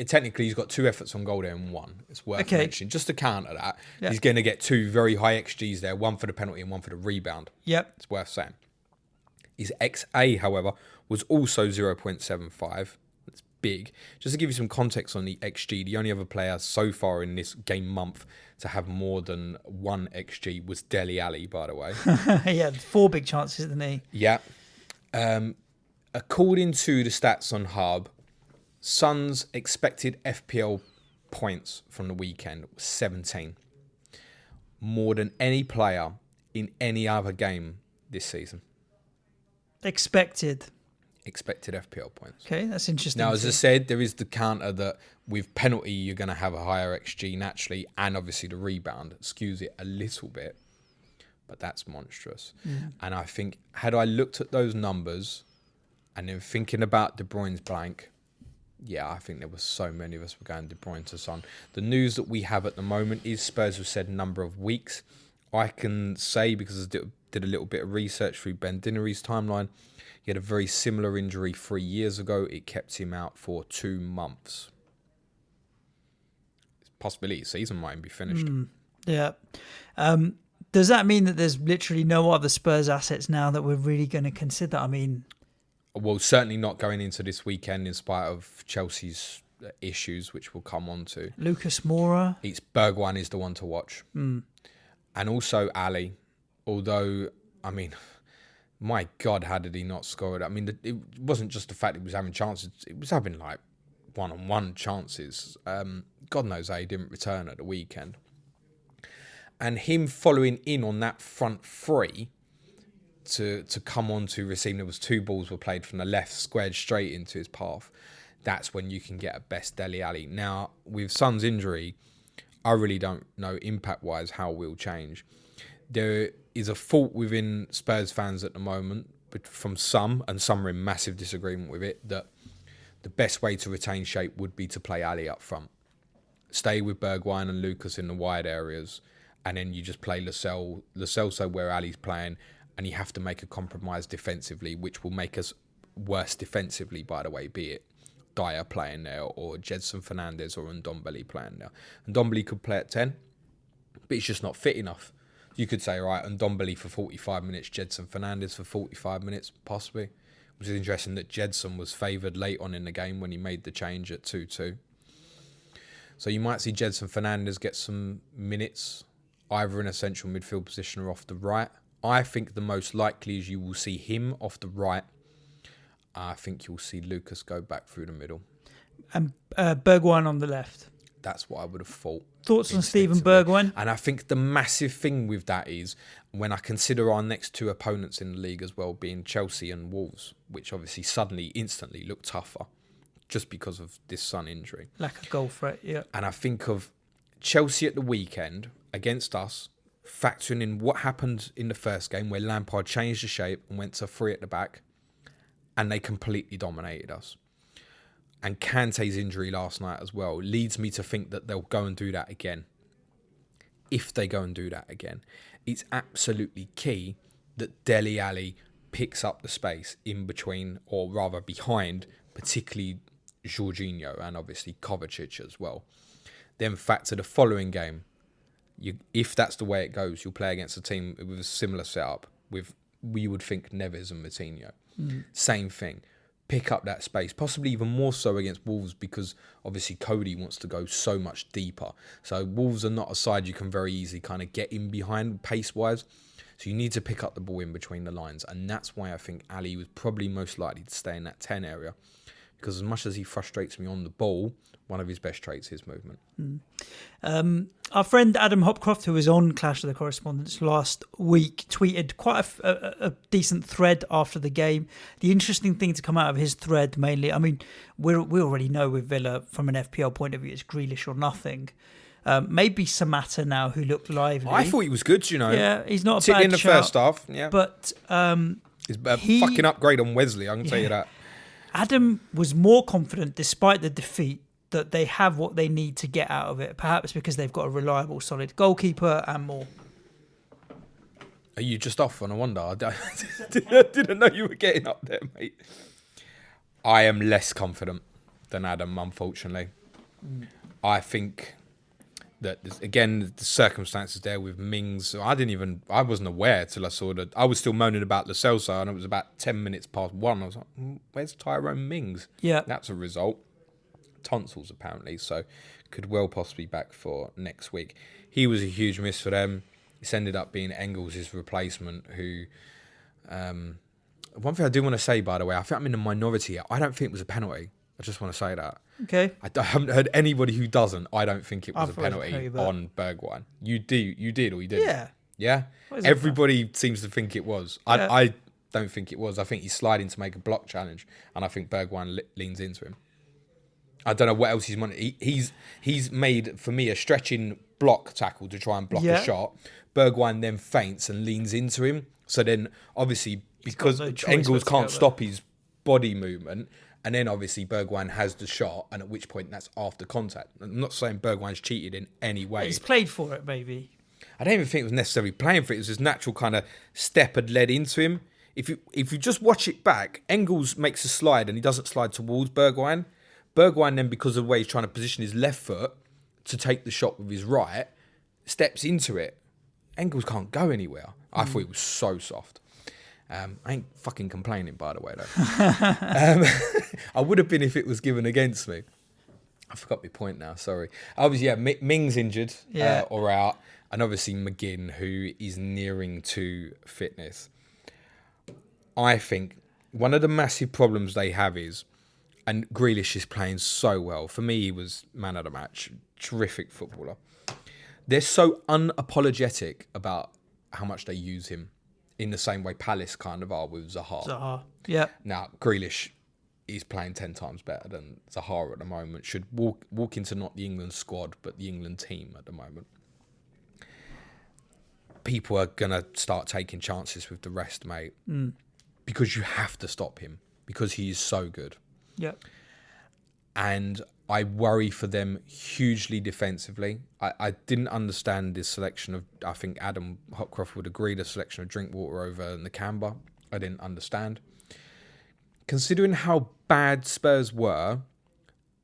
S3: technically he's got 2 efforts on goal there and 1. It's worth mentioning. Just to counter that, he's going to get 2 very high XGs there, 1 for the penalty and 1 for the rebound.
S2: Yep.
S3: It's worth saying. His XA, however, was also 0.75. That's big. Just to give you some context on the XG, the only other player so far in this game month to have more than 1 XG was Dele Alli, by the way.
S2: Yeah, 4 big chances, didn't he?
S3: Yeah. According to the stats on Hub, Son's expected FPL points from the weekend was 17. More than any player in any other game this season.
S2: Expected
S3: FPL points.
S2: Okay, that's interesting.
S3: Now, as I said, there is the counter that with penalty, you're going to have a higher XG naturally, and obviously the rebound skews it a little bit, but that's monstrous. And I think, had I looked at those numbers and then thinking about De Bruyne's blank, yeah, I think there were so many of us were going De Bruyne to Son. The news that we have at the moment is Spurs have said number of weeks. I can say, because I did a little bit of research through Ben Dinnery's timeline, he had a very similar injury 3 years ago. It kept him out for 2 months. Possibility season might be finished.
S2: Yeah. Does that mean that there's literally no other Spurs assets now that we're really going to consider? I mean,
S3: well, certainly not going into this weekend in spite of Chelsea's issues, which we'll come on to.
S2: Lucas Moura.
S3: It's Bergwijn is the one to watch. And also Ali. Although, I mean, my God, how did he not score it? I mean, it wasn't just the fact he was having chances. It was having like one-on-one chances. God knows how he didn't return at the weekend. And him following in on that front three to come on to receive, there was 2 balls were played from the left, squared straight into his path. That's when you can get a best Dele Alli. Now, with Son's injury, I really don't know impact-wise how we'll change. There is a fault within Spurs fans at the moment, but from some, and some are in massive disagreement with it, that the best way to retain shape would be to play Ali up front. Stay with Bergwijn and Lucas in the wide areas, and then you just play Lo Celso where Ali's playing, and you have to make a compromise defensively, which will make us worse defensively, by the way, be it Dyer playing there or Jedson Fernandez or Ndombele playing there. Ndombele could play at 10, but he's just not fit enough You could say, right, and Ndombele for 45 minutes, Jedson Fernandez for 45 minutes, possibly. Which is interesting that Jedson was favoured late on in the game when he made the change at 2-2. So you might see Jedson Fernandez get some minutes, either in a central midfield position or off the right. I think the most likely is you will see him off the right. I think you'll see Lucas go back through the middle.
S2: And Bergwijn on the left.
S3: That's what I would have thought.
S2: Thoughts on Steven Bergwijn?
S3: And I think the massive thing with that is when I consider our next two opponents in the league as well being Chelsea and Wolves, which obviously suddenly, instantly look tougher just because of this Son injury.
S2: Lack of goal threat, yeah.
S3: And I think of Chelsea at the weekend against us, factoring in what happened in the first game where Lampard changed the shape and went to 3 at the back and they completely dominated us. And Kante's injury last night as well leads me to think that they'll go and do that again. If they go and do that again, it's absolutely key that Dele Alli picks up the space in between, or rather behind, particularly Jorginho and obviously Kovacic as well. Then factor the following game. If that's the way it goes, you'll play against a team with a similar setup with, we would think, Neves and Moutinho. Same thing. Pick up that space, possibly even more so against Wolves because obviously Cody wants to go so much deeper. So Wolves are not a side you can very easily kind of get in behind pace-wise. So you need to pick up the ball in between the lines. And that's why I think Ali was probably most likely to stay in that 10 area. Because as much as he frustrates me on the ball, one of his best traits is movement.
S2: Our friend Adam Hopcroft, who was on Clash of the Correspondents last week, tweeted quite a decent thread after the game. The interesting thing to come out of his thread mainly, I mean, we already know with Villa from an FPL point of view, it's Grealish or nothing. Maybe Samatta now, who looked lively.
S3: I thought he was good, you know.
S2: Yeah, he's not a
S3: Particularly
S2: bad
S3: in the
S2: shout,
S3: first half, yeah.
S2: But
S3: He's a fucking upgrade on Wesley, I can tell you that.
S2: Adam was more confident, despite the defeat, that they have what they need to get out of it. Perhaps because they've got a reliable, solid goalkeeper and more.
S3: Are you just off on a wonder? I didn't know you were getting up there, mate. I am less confident than Adam, unfortunately. I think that, again, the circumstances there with Mings, I wasn't aware till I saw that. I was still moaning about Lo Celso and it was about 10 minutes past 1. I was like, where's Tyrone Mings?
S2: Yeah.
S3: That's a result. Tonsils, apparently, so could well possibly back for next week. He was a huge miss for them. It's ended up being Engels' replacement, who... one thing I do want to say, by the way, I think I'm in the minority here. I don't think it was a penalty. I just want to say that.
S2: Okay.
S3: I haven't heard anybody who doesn't. I don't think it was a
S2: thought it was a
S3: penalty
S2: penalty, but-
S3: on Bergwijn. You did or you didn't?
S2: Yeah.
S3: Yeah?
S2: What is it
S3: Everybody seems to think it was.
S2: Yeah.
S3: I don't think it was. I think he's sliding to make a block challenge, and I think Bergwijn leans into him. I don't know what else he's wanted. He's made, for me, a stretching block tackle to try and block a shot. Bergwijn then feints and leans into him. So then, obviously, because
S2: no choice
S3: Engels can't
S2: whatsoever.
S3: stop his body movement, and then obviously Bergwijn has the shot, and at which point that's after contact. I'm not saying Bergwijn's cheated in any way.
S2: He's played for it, maybe.
S3: I don't even think it was necessarily playing for it. It was his natural kind of step had led into him. If you just watch it back, Engels makes a slide and he doesn't slide towards Bergwijn. Bergwijn then, because of the way he's trying to position his left foot to take the shot with his right, steps into it. Engels can't go anywhere. I thought it was so soft. I ain't fucking complaining, by the way, though. I would have been if it was given against me. I forgot my point now, sorry. Obviously, yeah, Ming's injured or out. And obviously McGinn, who is nearing to fitness. I think one of the massive problems they have is, and Grealish is playing so well. For me, he was man of the match. Terrific footballer. They're so unapologetic about how much they use him, in the same way Palace kind of are with Zaha.
S2: Yeah.
S3: Now, Grealish is playing 10 times better than Zaha at the moment. Should walk into not the England squad, but the England team at the moment. People are going to start taking chances with the rest, mate. Because you have to stop him. Because he is so good.
S2: Yeah.
S3: And I worry for them hugely defensively. I didn't understand this selection of, I think Adam Hopcroft would agree, the selection of Drinkwater over Nakamba. I didn't understand. Considering how bad Spurs were,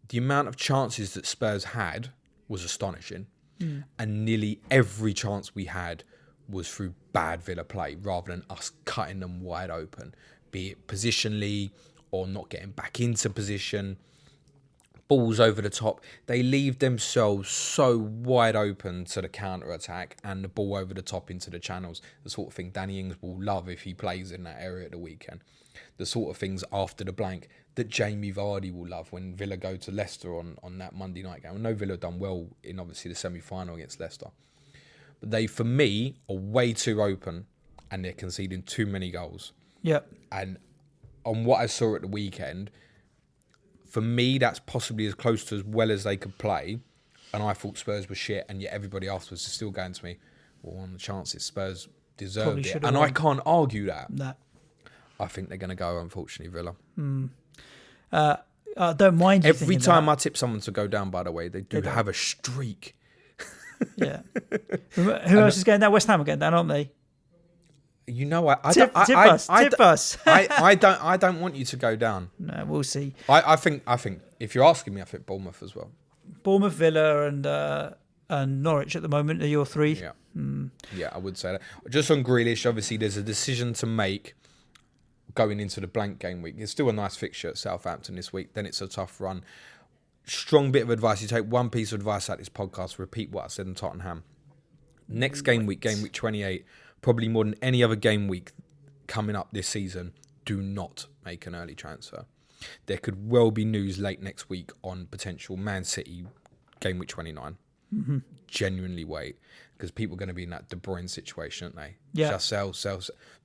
S3: the amount of chances that Spurs had was astonishing. And nearly every chance we had was through bad Villa play rather than us cutting them wide open, be it positionally or not getting back into position. Balls over the top. They leave themselves so wide open to the counter-attack and the ball over the top into the channels. The sort of thing Danny Ings will love if he plays in that area at the weekend. The sort of things after the blank that Jamie Vardy will love when Villa go to Leicester on that Monday night game. I know Villa have done well in obviously the semi-final against Leicester. But they, for me, are way too open and they're conceding too many goals.
S2: Yep.
S3: And on what I saw at the weekend, for me, that's possibly as close to as well as they could play. And I thought Spurs were shit, and yet everybody afterwards is still going to me, well, on the chances Spurs deserved it. And I can't argue that.
S2: No.
S3: I think they're going to go, unfortunately, Villa.
S2: I don't mind you
S3: Every time I tip someone to go down, by the way, they do have a streak.
S2: Yeah. Who else is going down? West Ham are going down, aren't they?
S3: You know,
S2: Tip us.
S3: I don't want you to go down.
S2: No, we'll see.
S3: I think if you're asking me, I think Bournemouth as well.
S2: Bournemouth, Villa, and Norwich at the moment are your three.
S3: Yeah, yeah, I would say that. Just on Grealish, obviously, there's a decision to make going into the blank game week. It's still a nice fixture at Southampton this week. Then it's a tough run. Strong bit of advice. You take one piece of advice out of this podcast. Repeat what I said in Tottenham. Next game week 28. Probably more than any other game week coming up this season, do not make an early transfer. There could well be news late next week on potential Man City game week 29. Mm-hmm. Genuinely wait, because people are going to be in that De Bruyne situation, aren't they?
S2: Yeah.
S3: Just sell.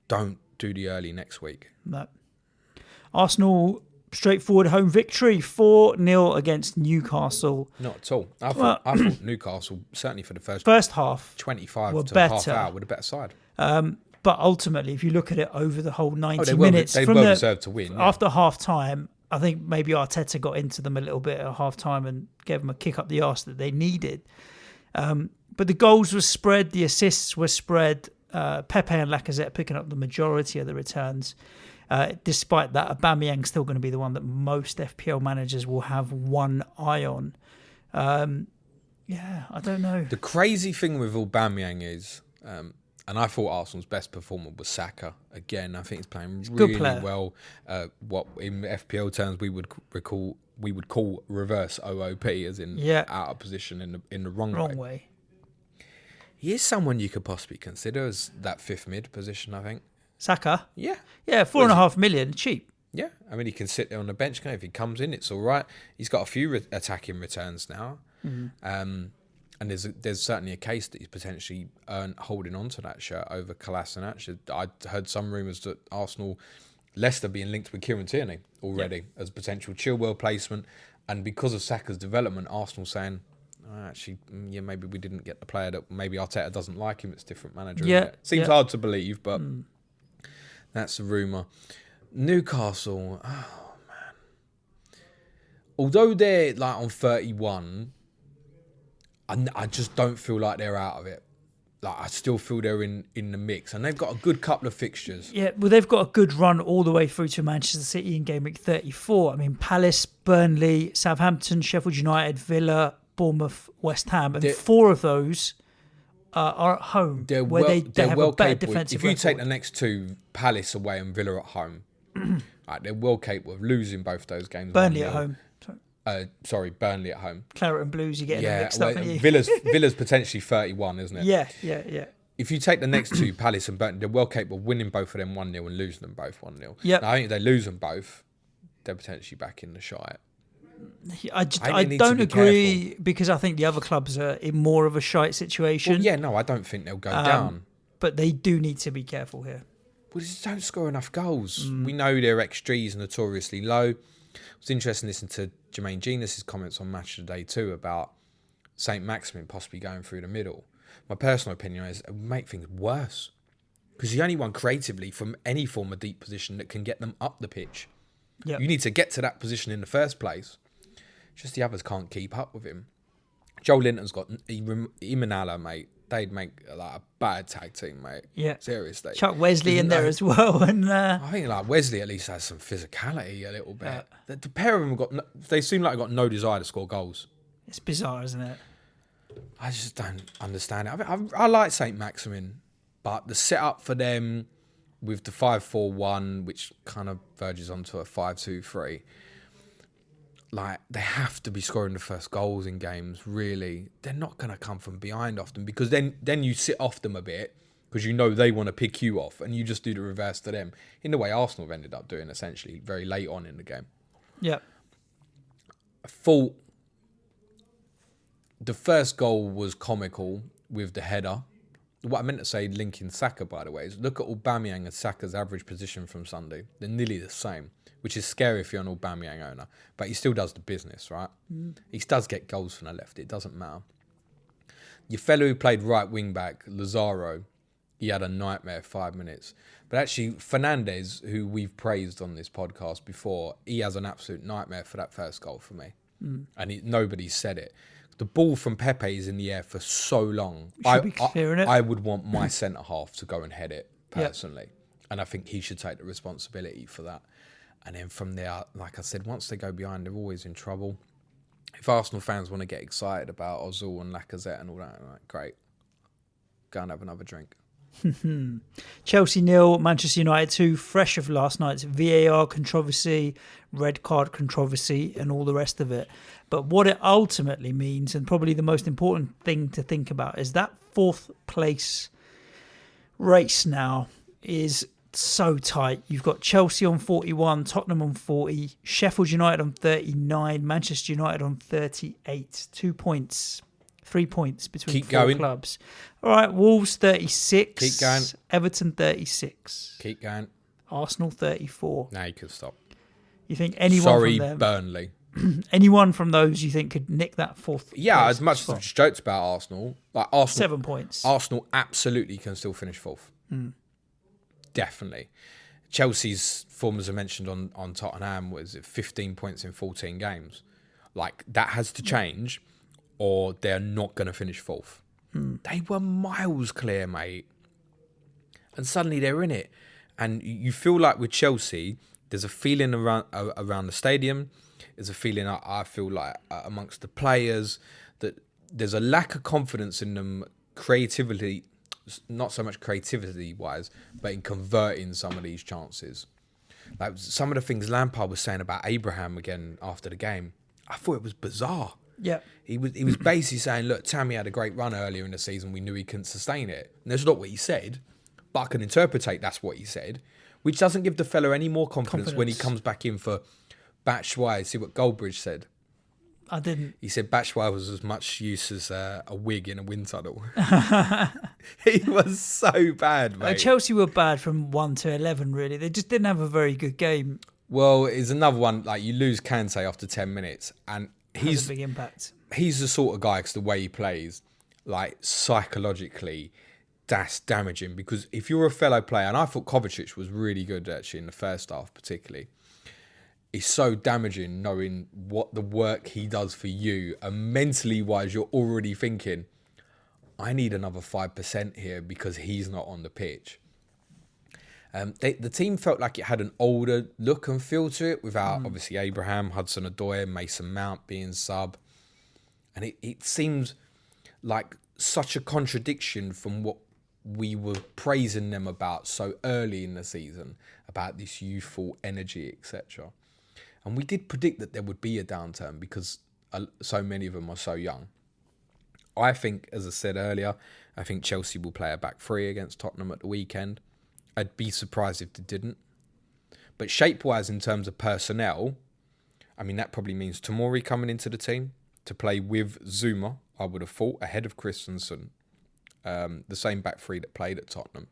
S3: Don't do the early next week.
S2: No. Arsenal, straightforward home victory, 4-0 against Newcastle.
S3: Not at all. I thought Newcastle, certainly for the first
S2: half,
S3: 25
S2: were
S3: to
S2: better.
S3: half hour, were a better side.
S2: But ultimately, if you look at it over the whole 90
S3: they
S2: minutes,
S3: they well deserved to win. Yeah.
S2: After half time, I think maybe Arteta got into them a little bit at half time and gave them a kick up the arse that they needed. But the goals were spread, the assists were spread. Pepe and Lacazette picking up the majority of the returns. Despite that, Aubameyang's still going to be the one that most FPL managers will have one eye on. Yeah, I don't know.
S3: The crazy thing with Aubameyang is, and I thought Arsenal's best performer was Saka. Again, I think he's playing really well. What in FPL terms we would call reverse OOP, as in out of position in the wrong way. He is someone you could possibly consider as that fifth mid position, I think.
S2: Saka?
S3: Yeah.
S2: Yeah, 4.5 million, cheap.
S3: Yeah, I mean, he can sit there on the bench. If he comes in, it's all right. He's got a few attacking returns now. Mm-hmm. And there's certainly a case that he's potentially holding on to that shirt over Kolasinac. I heard some rumours that Leicester being linked with Kieran Tierney already as potential Chilwell placement. And because of Saka's development, Arsenal saying, maybe we didn't get the player that maybe Arteta doesn't like him. It's a different manager. Yeah, seems hard to believe, but that's a rumour. Newcastle, oh man. Although they're like on 31, I just don't feel like they're out of it. Like I still feel they're in the mix, and they've got a good couple of fixtures.
S2: Yeah, well, they've got a good run all the way through to Manchester City in game week 34. I mean, Palace, Burnley, Southampton, Sheffield United, Villa, Bournemouth, West Ham, and 4 of those are at home, they have a better defensive record.
S3: If you take the next 2, Palace away and Villa at home, they're well capable of losing both those games.
S2: Burnley at home.
S3: Burnley at home.
S2: Claret and Blues, you're getting mixed up, aren't you?
S3: Villa's potentially 31, isn't it?
S2: Yeah.
S3: If you take the next 2, Palace and Burnley, they're well capable of winning both of them 1-0 and losing them both 1-0.
S2: Yeah.
S3: I think if they lose them both, they're potentially back in the shite.
S2: I don't agree because I think the other clubs are in more of a shite situation.
S3: Well, I don't think they'll go down.
S2: But they do need to be careful here.
S3: Well, they just don't score enough goals. We know their XG is notoriously low. It was interesting listening to Jermaine Genius's comments on Match of the Day too about St. Maximin possibly going through the middle. My personal opinion is it would make things worse because the only one creatively from any form of deep position that can get them up the pitch. Yep. You need to get to that position in the first place. Just the others can't keep up with him. Joe Linton's got Imanala, mate. They'd make like a bad tag team, mate.
S2: Yeah,
S3: seriously.
S2: Chuck Wesley in there as well, and
S3: I think like Wesley at least has some physicality a little bit. The pair of them they seem like they've got no desire to score goals.
S2: It's bizarre, isn't it?
S3: I just don't understand it. I like St. Maximin, But the setup for them with the 5-4-1, which kind of verges onto a 5-2-3, like, they have to be scoring the first goals in games, really. They're not going to come from behind often, because then you sit off them a bit, because you know they want to pick you off, and you just do the reverse to them, in the way Arsenal have ended up doing, essentially, very late on in the game.
S2: Yeah.
S3: I thought the first goal was comical with the header. What I meant to say, linking Saka, by the way, is look at Aubameyang and Saka's average position from Sunday. They're nearly the same, which is scary if you're an Aubameyang owner. But he still does the business, right? He does get goals from the left. It doesn't matter. Your fellow who played right wing back, Lazaro, he had a nightmare 5 minutes. But actually, Fernandez, who we've praised on this podcast before, he has an absolute nightmare for that first goal for me. And nobody said it. The ball from Pepe is in the air for so long. I would want my centre-half to go and head it, personally. Yep. And I think he should take the responsibility for that. And then from there, like I said, once they go behind, they're always in trouble. If Arsenal fans want to get excited about Ozil and Lacazette and all that, like, great. Go and have another drink.
S2: Chelsea 0, Manchester United 2, fresh of last night's VAR controversy, red card controversy, and all the rest of it. But what it ultimately means, and probably the most important thing to think about, is that fourth place race now is so tight. You've got Chelsea on 41, Tottenham on 40, Sheffield United on 39, Manchester United on 38. 2 points. 3 points between four clubs. All right, Wolves 36.
S3: Keep going.
S2: Everton 36.
S3: Keep going.
S2: Arsenal 34.
S3: Now you can stop.
S2: You think anyone
S3: Sorry,
S2: from them,
S3: Burnley.
S2: anyone from those you think could nick that fourth?
S3: Yeah, as much as I've joked about Arsenal, like Arsenal,
S2: 7 points.
S3: Arsenal absolutely can still finish fourth. Definitely. Chelsea's form, as I mentioned on Tottenham, was 15 points in 14 games. Like, that has to change, or they're not going to finish fourth. They were miles clear, mate. And suddenly they're in it. And you feel like with Chelsea, there's a feeling around the stadium. There's a feeling, I feel like, amongst the players, that there's a lack of confidence in them creativity, not so much creativity-wise, but in converting some of these chances. Like some of the things Lampard was saying about Abraham again after the game, I thought it was bizarre.
S2: Yeah,
S3: he was basically saying, look, Tammy had a great run earlier in the season. We knew he couldn't sustain it. And that's not what he said, but I can interpretate that's what he said, which doesn't give the fella any more confidence when he comes back in for Batshuayi. See what Goldbridge said?
S2: I didn't.
S3: He said Batshuayi was as much use as a wig in a wind tunnel. He was so bad, mate.
S2: Chelsea were bad from 1 to 11, really. They just didn't have a very good game.
S3: Well, it's another one, like, you lose Kante after 10 minutes, and
S2: Has a big impact.
S3: He's the sort of guy, because the way he plays, like, psychologically, that's damaging. Because if you're a fellow player, and I thought Kovacic was really good, actually, in the first half particularly, it's so damaging knowing what the work he does for you, and mentally wise, you're already thinking, I need another 5% here because he's not on the pitch. The team felt like it had an older look and feel to it, without obviously Abraham, Hudson-Odoi, Mason Mount being sub. And it seems like such a contradiction from what we were praising them about so early in the season, about this youthful energy, etc. And we did predict that there would be a downturn because so many of them are so young. I think, as I said earlier, I think Chelsea will play a back three against Tottenham at the weekend. I'd be surprised if they didn't. But shape-wise, in terms of personnel, I mean, that probably means Tomori coming into the team to play with Zuma, I would have thought, ahead of Christensen. The same back three that played at Tottenham.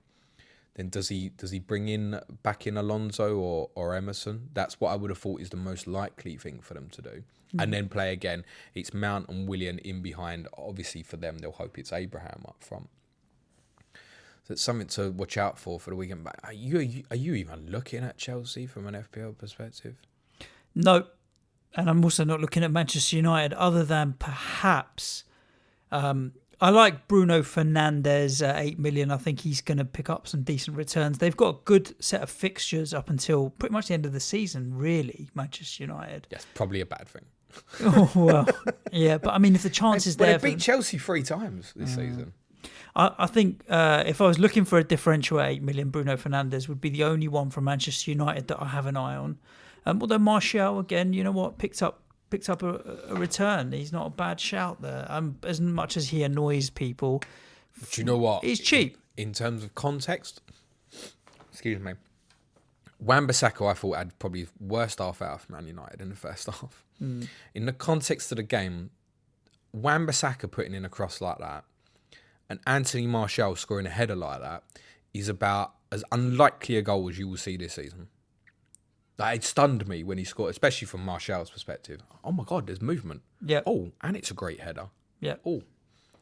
S3: Then does he bring back in Alonso or Emerson? That's what I would have thought is the most likely thing for them to do. And then play again. It's Mount and Willian in behind. Obviously, for them, they'll hope it's Abraham up front. So it's something to watch out for the weekend. But are you even looking at Chelsea from an FPL perspective?
S2: No. And I'm also not looking at Manchester United, other than perhaps... I like Bruno Fernandes at 8 million. I think he's going to pick up some decent returns. They've got a good set of fixtures up until pretty much the end of the season, really, Manchester United.
S3: Yes, probably a bad thing.
S2: Oh, well, yeah. But, I mean, if the chance is there...
S3: They beat Chelsea 3 times this season.
S2: I think if I was looking for a differential at 8 million, Bruno Fernandes would be the only one from Manchester United that I have an eye on. Although Martial, again, you know what, picked up a return. He's not a bad shout there. As much as he annoys people,
S3: Do you know what?
S2: he's cheap.
S3: In terms of context, excuse me, Wan-Bissaka I thought had probably worst half out of Man United in the first half. In the context of the game, Wan-Bissaka putting in a cross like that and Anthony Martial scoring a header like that is about as unlikely a goal as you will see this season. Like, it stunned me when he scored, especially from Martial's perspective. Oh my God, there's movement.
S2: Yeah.
S3: Oh, and it's a great header.
S2: Yeah.
S3: Oh,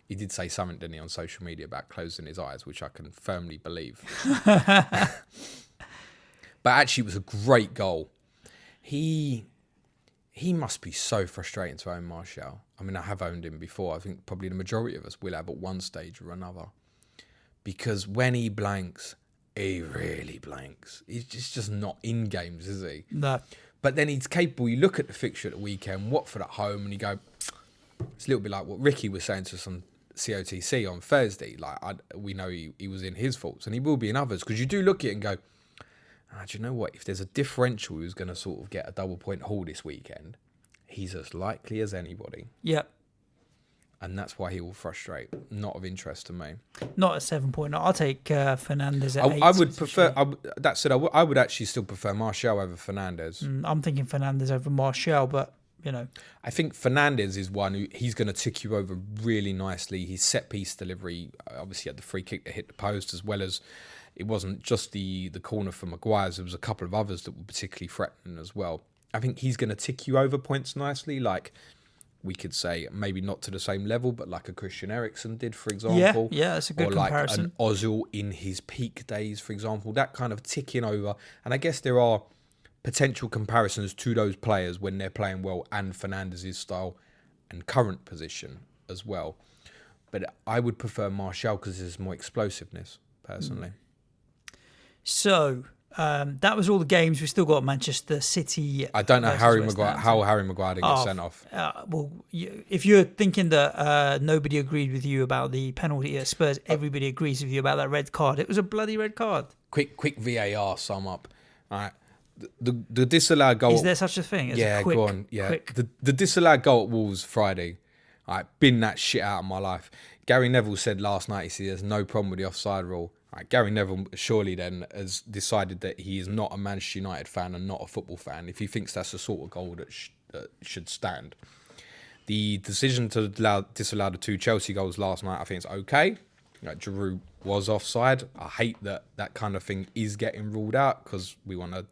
S3: he did say something, didn't he, on social media about closing his eyes, which I can firmly believe. But actually, it was a great goal. He must be so frustrating to own Martial. I mean, I have owned him before. I think probably the majority of us will have at one stage or another. Because when he blanks, he really blanks. He's just not in games, is he?
S2: No.
S3: But then he's capable. You look at the fixture at the weekend, Watford at home, and you go, it's a little bit like what Ricky was saying to us on COTC on Thursday. Like, we know he was in his faults, and he will be in others. Because you do look at it and go, do you know what? If there's a differential who's going to sort of get a double point haul this weekend, he's as likely as anybody.
S2: Yeah.
S3: And that's why he will frustrate. Not of interest to me.
S2: Not at 7.0. I'll take Fernandes at 8.
S3: I would prefer. That said, I would actually still prefer Martial over Fernandes.
S2: I'm thinking Fernandes over Martial, but you know,
S3: I think Fernandes is one who he's going to tick you over really nicely. His set piece delivery, obviously, had the free kick that hit the post, as well as it wasn't just the corner for Maguire's. There was a couple of others that were particularly threatening as well. I think he's going to tick you over points nicely, like. We could say maybe not to the same level, but like a Christian Eriksen did, for example.
S2: Yeah, that's a good comparison.
S3: Or like an Ozil in his peak days, for example. That kind of ticking over. And I guess there are potential comparisons to those players when they're playing well and Fernandes' style and current position as well. But I would prefer Martial because there's more explosiveness, personally.
S2: So... that was all the games. We still got Manchester City.
S3: I don't know how Harry Maguire didn't get sent off.
S2: Well, if you're thinking that nobody agreed with you about the penalty at Spurs, everybody agrees with you about that red card. It was a bloody red card.
S3: Quick VAR sum up. All right. The disallowed goal.
S2: Is there such a thing?
S3: Go on. Yeah. The disallowed goal at Wolves Friday. I bin that shit out of my life. Gary Neville said last night, he said there's no problem with the offside rule. Right, Gary Neville surely then has decided that he is not a Manchester United fan and not a football fan if he thinks that's the sort of goal that should stand. The decision to disallow the 2 Chelsea goals last night, I think it's okay. Giroud was offside. I hate that kind of thing is getting ruled out because we want to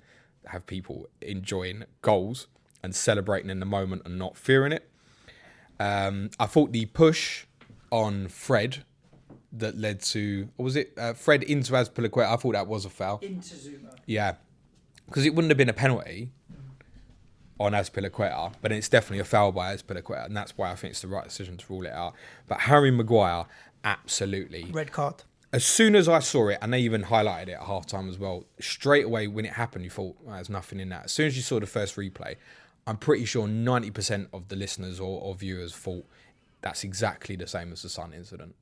S3: have people enjoying goals and celebrating in the moment and not fearing it. I thought the push on Fred that led to, what was it? Fred into Azpilicueta. I thought that was a foul.
S2: Into Zuma.
S3: Yeah. Because it wouldn't have been a penalty on Azpilicueta, but it's definitely a foul by Azpilicueta, and that's why I think it's the right decision to rule it out. But Harry Maguire, absolutely.
S2: Red card.
S3: As soon as I saw it, and they even highlighted it at halftime as well, straight away when it happened, you thought, there's nothing in that. As soon as you saw the first replay, I'm pretty sure 90% of the listeners or viewers thought that's exactly the same as the Son incident.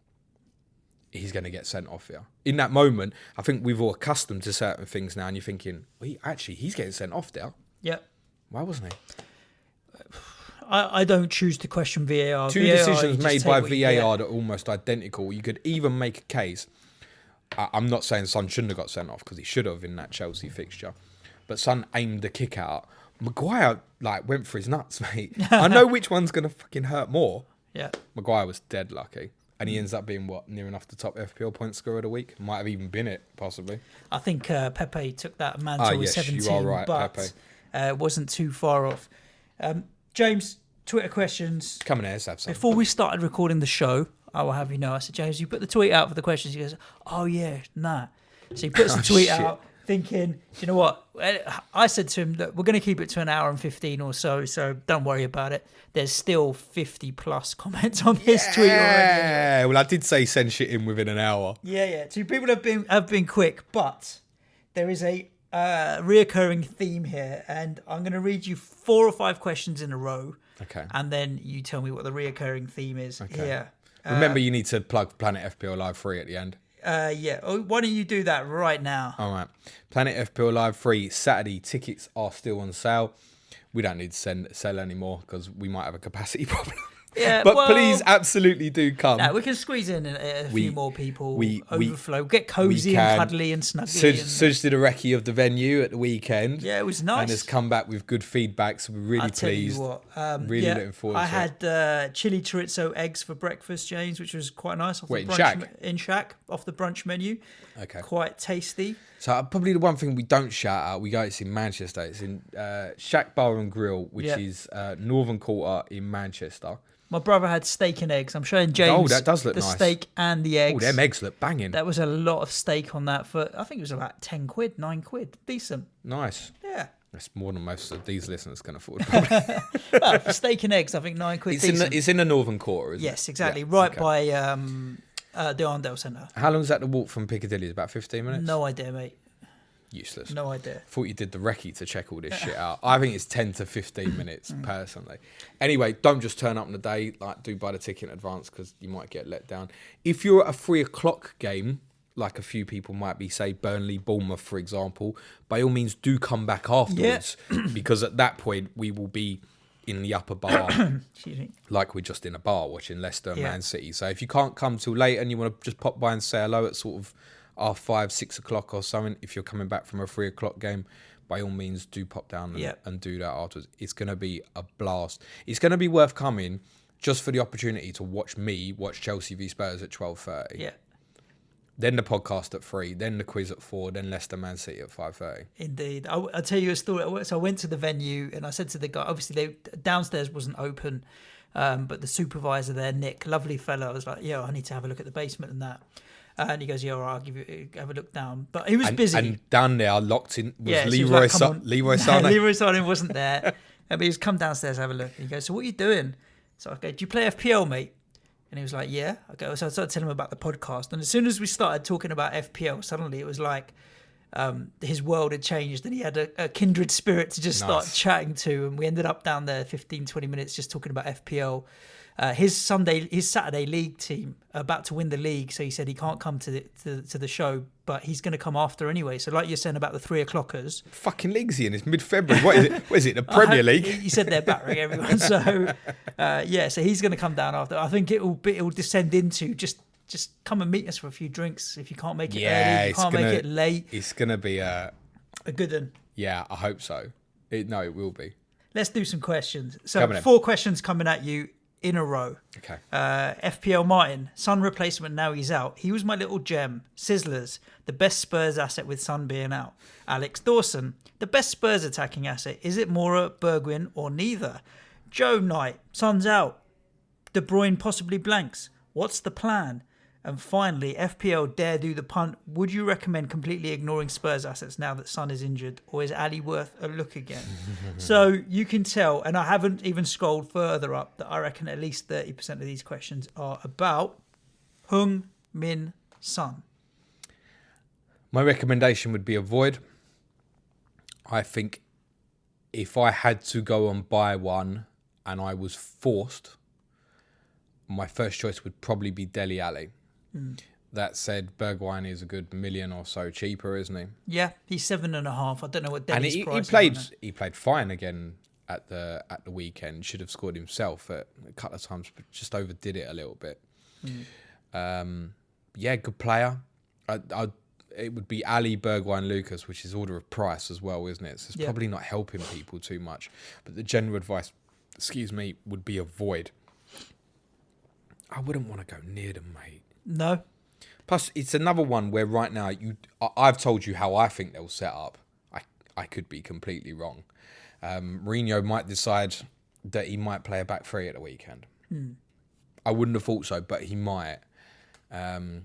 S3: He's going to get sent off here. In that moment, I think we've all accustomed to certain things now, and you're thinking, well, he's getting sent off there.
S2: Yeah.
S3: Why wasn't he?
S2: I don't choose to question VAR.
S3: Two decisions made by VAR that are almost identical. You could even make a case. I'm not saying Son shouldn't have got sent off because he should have in that Chelsea fixture. But Son aimed the kick out. Maguire went for his nuts, mate. I know which one's going to fucking hurt more.
S2: Yeah.
S3: Maguire was dead lucky. And he ends up being, near enough the top FPL point scorer of the week? Might have even been it, possibly.
S2: I think Pepe took that mantle with 17,
S3: you are right,
S2: but
S3: Pepe.
S2: It wasn't too far off. James, Twitter questions.
S3: Come on, let's have some.
S2: Before we started recording the show, I will have you know, I said, James, you put the tweet out for the questions. He goes, oh, yeah, nah. So he puts the tweet out thinking, do you know what? I said to him, look, we're going to keep it to an hour and 15 or so don't worry about it. There's still 50 plus comments on this tweet already.
S3: Yeah, well, I did say send shit in within an hour.
S2: Yeah. Two people have been quick, but there is a reoccurring theme here, and I'm going to read you 4 or 5 questions in a row.
S3: Okay.
S2: And then you tell me what the reoccurring theme is.
S3: Okay.
S2: Yeah.
S3: Remember, you need to plug Planet FPL Live 3 at the end.
S2: Yeah. Oh, why don't you do that right now?
S3: All right. Planet FPL Live 3 Saturday. Tickets are still on sale. We don't need to sell anymore because we might have a capacity problem.
S2: Yeah,
S3: but please, absolutely do come.
S2: No, we can squeeze in a few more people. Overflow. Get cozy and cuddly and snuggly.
S3: Suj did a recce of the venue at the weekend.
S2: Yeah, it was nice.
S3: And has come back with good feedback, so we're really pleased.
S2: I'll tell you what.
S3: Really looking forward to it.
S2: I had chili chorizo eggs for breakfast, James, which was quite nice. In Shack, off the brunch menu.
S3: Okay.
S2: Quite tasty.
S3: So probably the one thing we don't shout out, it's in Manchester. It's in Shack Bar and Grill, which is Northern Quarter in Manchester.
S2: My brother had steak and eggs. I'm showing James
S3: that does look
S2: the
S3: nice.
S2: Steak and the eggs.
S3: Oh, them eggs look banging.
S2: That was a lot of steak on that for, I think it was about 10 quid, 9 quid. Decent.
S3: Nice.
S2: Yeah.
S3: That's more than most of these listeners can afford.
S2: Well, for steak and eggs, I think 9 quid.
S3: It's in the Northern Quarter, isn't it?
S2: Yes, exactly. Yeah, right by the Arndale Centre.
S3: How long is that to walk from Piccadilly? About 15 minutes?
S2: No idea, mate.
S3: Useless.
S2: No idea.
S3: Thought you did the recce to check all this shit out. I think it's 10 to 15 minutes personally. Anyway, don't just turn up on the day. Do buy the ticket in advance because you might get let down. If you're at a 3:00 game, like a few people might be, say Burnley, Bournemouth, for example, by all means do come back afterwards because at that point we will be in the upper bar, like we're just in a bar watching Leicester and Man City. So if you can't come till late and you want to just pop by and say hello at sort of 5, 6 o'clock or something, if you're coming back from a 3:00 game, by all means do pop down and do that afterwards. It's going to be a blast. It's going to be worth coming just for the opportunity to watch Chelsea v Spurs at 12:30.
S2: Yeah.
S3: Then the podcast at 3, then the quiz at 4, then Leicester Man City at 5:30.
S2: Indeed. I'll tell you a story. So I went to the venue and I said to the guy, obviously downstairs wasn't open, but the supervisor there, Nick, lovely fella, I was like, I need to have a look at the basement and that. And he goes, all right, I'll have a look down. But he was busy.
S3: And down there, locked in, was
S2: Leroy
S3: Sané.
S2: Leroy Sané wasn't there. But he was come downstairs, have a look. And he goes, so what are you doing? So I go, do you play FPL, mate? And he was like, yeah. Okay, so I started telling him about the podcast. And as soon as we started talking about FPL, suddenly it was like his world had changed and he had a kindred spirit to just start chatting to. And we ended up down there 15, 20 minutes just talking about FPL. His Saturday league team are about to win the league, so he said he can't come to the show, but he's going to come after anyway. So like you're saying about the 3:00ers,
S3: fucking league's he in? It's mid-February. What is it? What is it? The Premier League?
S2: He said they're battering everyone. So so he's going to come down after. I think it'll descend into just come and meet us for a few drinks. If you can't make it early, you can't make it late.
S3: It's going to be a
S2: good one.
S3: Yeah, I hope so. It will be.
S2: Let's do some questions. So 4 questions coming at you in a row.
S3: Okay.
S2: FPL Martin, Son replacement, now he's out. He was my little gem. Sizzlers, the best Spurs asset with Son being out. Alex Dawson, the best Spurs attacking asset. Is it Mora, Bergwijn, or neither? Joe Knight, Son's out. De Bruyne possibly blanks. What's the plan? And finally, FPL dare do the punt. Would you recommend completely ignoring Spurs assets now that Son is injured, or is Ali worth a look again? So you can tell, and I haven't even scrolled further up, that I reckon at least 30% of these questions are about Heung-min Son.
S3: My recommendation would be avoid. I think if I had to go and buy one and I was forced, my first choice would probably be Dele Alli. That said, Bergwijn is a good million or so cheaper, isn't he?
S2: Yeah, he's 7.5. I don't know what Dele's
S3: price
S2: is.
S3: And he played fine again at the weekend. Should have scored himself a couple of times, but just overdid it a little bit. Good player. It would be Ali, Bergwijn, Lucas, which is order of price as well, isn't it? So it's probably not helping people too much. But the general advice, would be avoid. I wouldn't want to go near them, mate.
S2: No.
S3: Plus, it's another one where right now I've told you how I think they'll set up. I could be completely wrong. Mourinho might decide that he might play a back 3 at the weekend. I wouldn't have thought so, but he might. There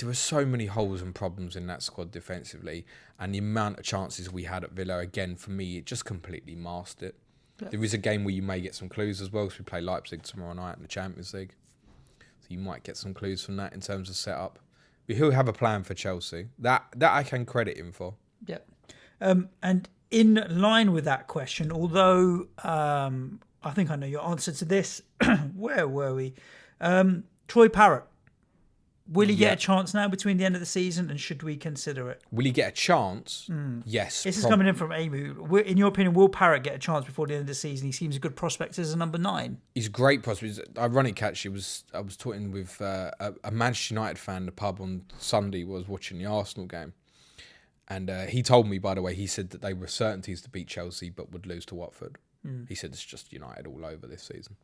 S3: were so many holes and problems in that squad defensively, and the amount of chances we had at Villa, again, for me, it just completely masked it. Yeah. There is a game where you may get some clues as well, because we play Leipzig tomorrow night in the Champions League. So you might get some clues from that in terms of setup. But he'll have a plan for Chelsea. That I can credit him for.
S2: Yeah. And in line with that question, although I think I know your answer to this, where were we? Troy Parrott. Will he get
S3: Yeah.
S2: a chance now between the end of the season, and should we consider it?
S3: Will he get a chance? Yes.
S2: This is coming in from Amu. In your opinion, will Parrott get a chance before the end of the season? He seems a good prospect as a number 9.
S3: He's a great prospect. Ironic, actually, I was talking with a Manchester United fan in the pub on Sunday. Was watching the Arsenal game, and he told me, by the way, he said that they were certainties to beat Chelsea but would lose to Watford. He said it's just United all over this season.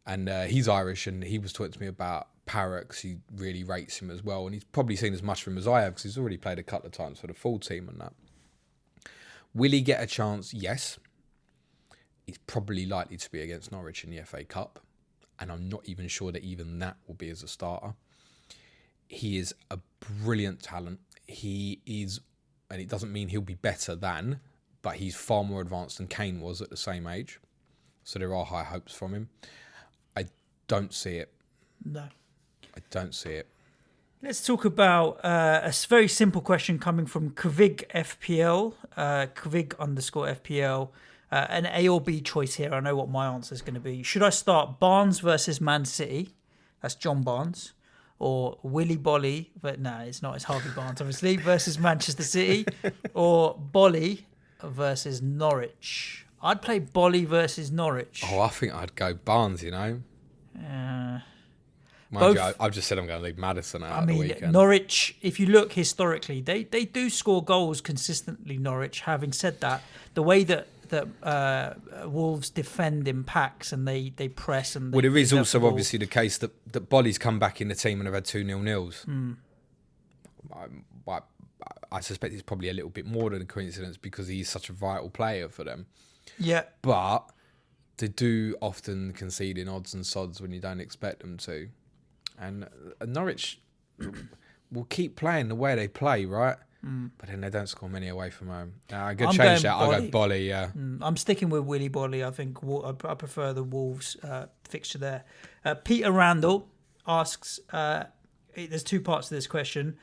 S3: And he's Irish, and he was talking to me about Parrott because he really rates him as well. And he's probably seen as much from him as I have because he's already played a couple of times for the full team and that. Will he get a chance? Yes. He's probably likely to be against Norwich in the FA Cup. And I'm not even sure that even that will be as a starter. He is a brilliant talent. He is, and it doesn't mean he'll be better than, but he's far more advanced than Kane was at the same age. So there are high hopes from him. I don't see it.
S2: No.
S3: I don't see it.
S2: Let's talk about a very simple question coming from Kvig FPL, Kvig_FPL. An A or B choice here. I know what my answer is going to be. Should I start Barnes versus Man City? That's John Barnes. Or Willy Bolly, but no, it's not. It's Harvey Barnes, obviously, versus Manchester City. Or Bolly versus Norwich. I'd play Bolly versus Norwich.
S3: Oh, I think I'd go Barnes, you know. Mind
S2: both-
S3: you, I've just said I'm going to leave Maddison out
S2: I
S3: at the
S2: mean,
S3: weekend.
S2: Norwich, if you look historically, they do score goals consistently, Norwich. Having said that, the way that Wolves defend in packs and they press and
S3: Well, there is
S2: develop
S3: also
S2: the ball.
S3: obviously the case that Bolly's come back in the team and have had 2-0 nils. I suspect it's probably a little bit more than a coincidence because he's such a vital player for them.
S2: Yeah,
S3: But they do often concede in odds and sods when you don't expect them to. And Norwich will keep playing the way they play, right? But then they don't score many away from home. Good
S2: I'm
S3: change
S2: going
S3: that. I'll go
S2: Bolly.
S3: Bolly, yeah.
S2: I'm sticking with Willy Bolly. I think I prefer the Wolves fixture there. Peter Randall asks, there's two parts to this question.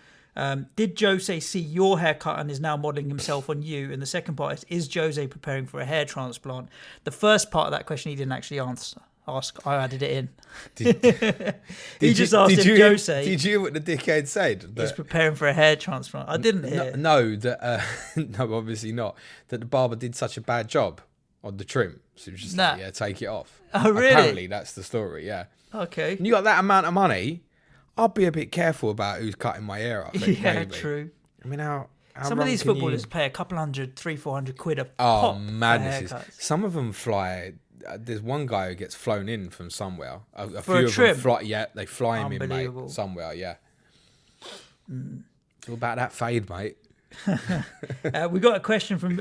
S2: Did Jose see your haircut and is now modelling himself on you? And the second part is Jose preparing for a hair transplant? The first part of that question he didn't actually ask. I added it in. He just asked if Jose
S3: Did you hear what the dickhead said?
S2: is preparing for a hair transplant. I didn't hear.
S3: No, no, obviously not. That the barber did such a bad job on the trim. So he was just like, yeah, take it off.
S2: Oh, really?
S3: Apparently, that's the story, yeah.
S2: Okay.
S3: And you got that amount of money, I'll be a bit careful about who's cutting my hair, I think,
S2: Yeah,
S3: maybe.
S2: true.
S3: I mean, how
S2: Some of
S3: wrong
S2: these
S3: can
S2: footballers
S3: you...
S2: pay a couple hundred, 300-400 quid a
S3: Oh,
S2: pop
S3: madness.
S2: for haircuts.
S3: Some of them fly... there's one guy who gets flown in from somewhere. A
S2: For a
S3: few of
S2: trim?
S3: them fly... Yeah, they fly him in, mate.
S2: Unbelievable.
S3: Somewhere, yeah. It's all about that fade, mate.
S2: We got a question from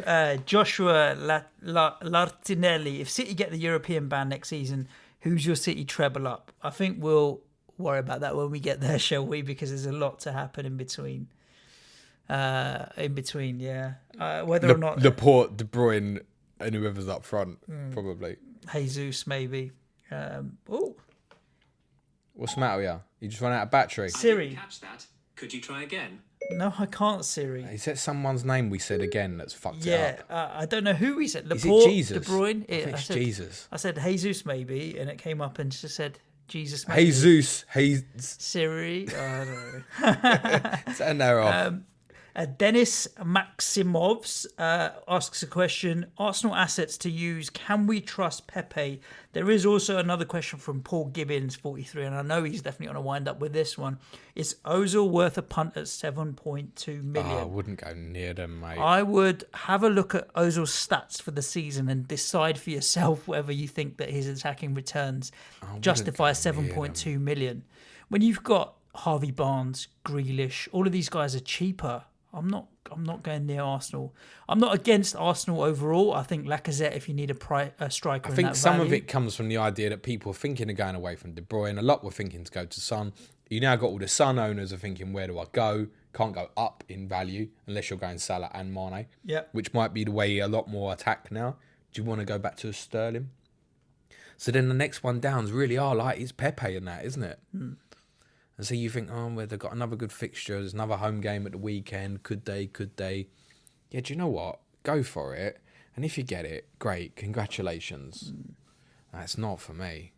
S2: Joshua Lartinelli. If City get the European ban next season, who's your City treble up? I think we'll worry about that when we get there, shall we? Because there's a lot to happen in between. Yeah. Whether or not
S3: Laporte, De Bruyne, and whoever's up front, probably.
S2: Jesus, maybe. Oh,
S3: What's the matter with you? You just run out of battery.
S2: Siri.
S1: I didn't catch that. Could you try again?
S2: No, I can't, Siri.
S3: Is that someone's name we said again that's fucked
S2: Yeah,
S3: it up?
S2: I don't know who we said.
S3: Is it
S2: Laporte,
S3: Jesus?
S2: De Bruyne.
S3: I think it's Jesus.
S2: I said Jesus maybe, and it came up and just said Jesus maybe.
S3: Jesus.
S2: Siri. I don't know.
S3: Send her off.
S2: Dennis Maximovs asks a question. Arsenal assets to use. Can we trust Pepe? There is also another question from Paul Gibbons, 43, and I know he's definitely going to wind up with this one. Is Ozil worth a punt at 7.2 million?
S3: I wouldn't go near them, mate.
S2: I would have a look at Ozil's stats for the season and decide for yourself whether you think that his attacking returns justify 7.2 million. When you've got Harvey Barnes, Grealish, all of these guys are cheaper. I'm not going near Arsenal. I'm not against Arsenal overall. I think Lacazette, if you need a striker,
S3: I think
S2: in that
S3: some
S2: value.
S3: of it comes from the idea that people are thinking of going away from De Bruyne. A lot were thinking to go to Son. You now got all the Son owners are thinking, where do I go? Can't go up in value unless you're going Salah and Mane,
S2: Yep.
S3: which might be the way a lot more attack now. Do you want to go back to Sterling? So then the next one down's really is Pepe and that, isn't it? And so you think, well, they've got another good fixture. There's another home game at the weekend. Could they? Yeah, do you know what? Go for it. And if you get it, great. Congratulations. That's not for me.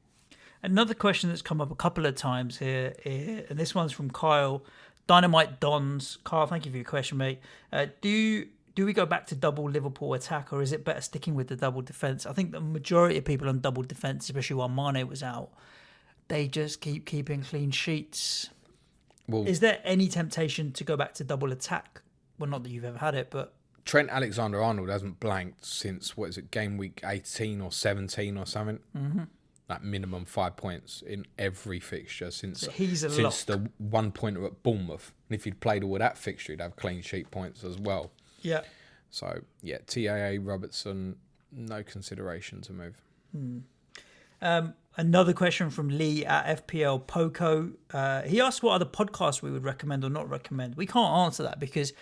S2: Another question that's come up a couple of times here, and this one's from Kyle. Dynamite Dons. Kyle, thank you for your question, mate. Do we go back to double Liverpool attack, or is it better sticking with the double defence? I think the majority of people on double defence, especially while Mane was out, they just keep keeping clean sheets.
S3: Well,
S2: Is there any temptation to go back to double attack? Well, not that you've ever had it, but
S3: Trent Alexander-Arnold hasn't blanked since, game week 18 or 17 or something. Mm-hmm. Like minimum 5 points in every fixture since the 1 pointer at Bournemouth. And if he'd played all of that fixture, he'd have clean sheet points as well.
S2: yeah.
S3: So, yeah, TAA, Robertson, no consideration to move.
S2: Another question from Lee at FPL Poco. He asked what other podcasts we would recommend or not recommend. We can't answer that because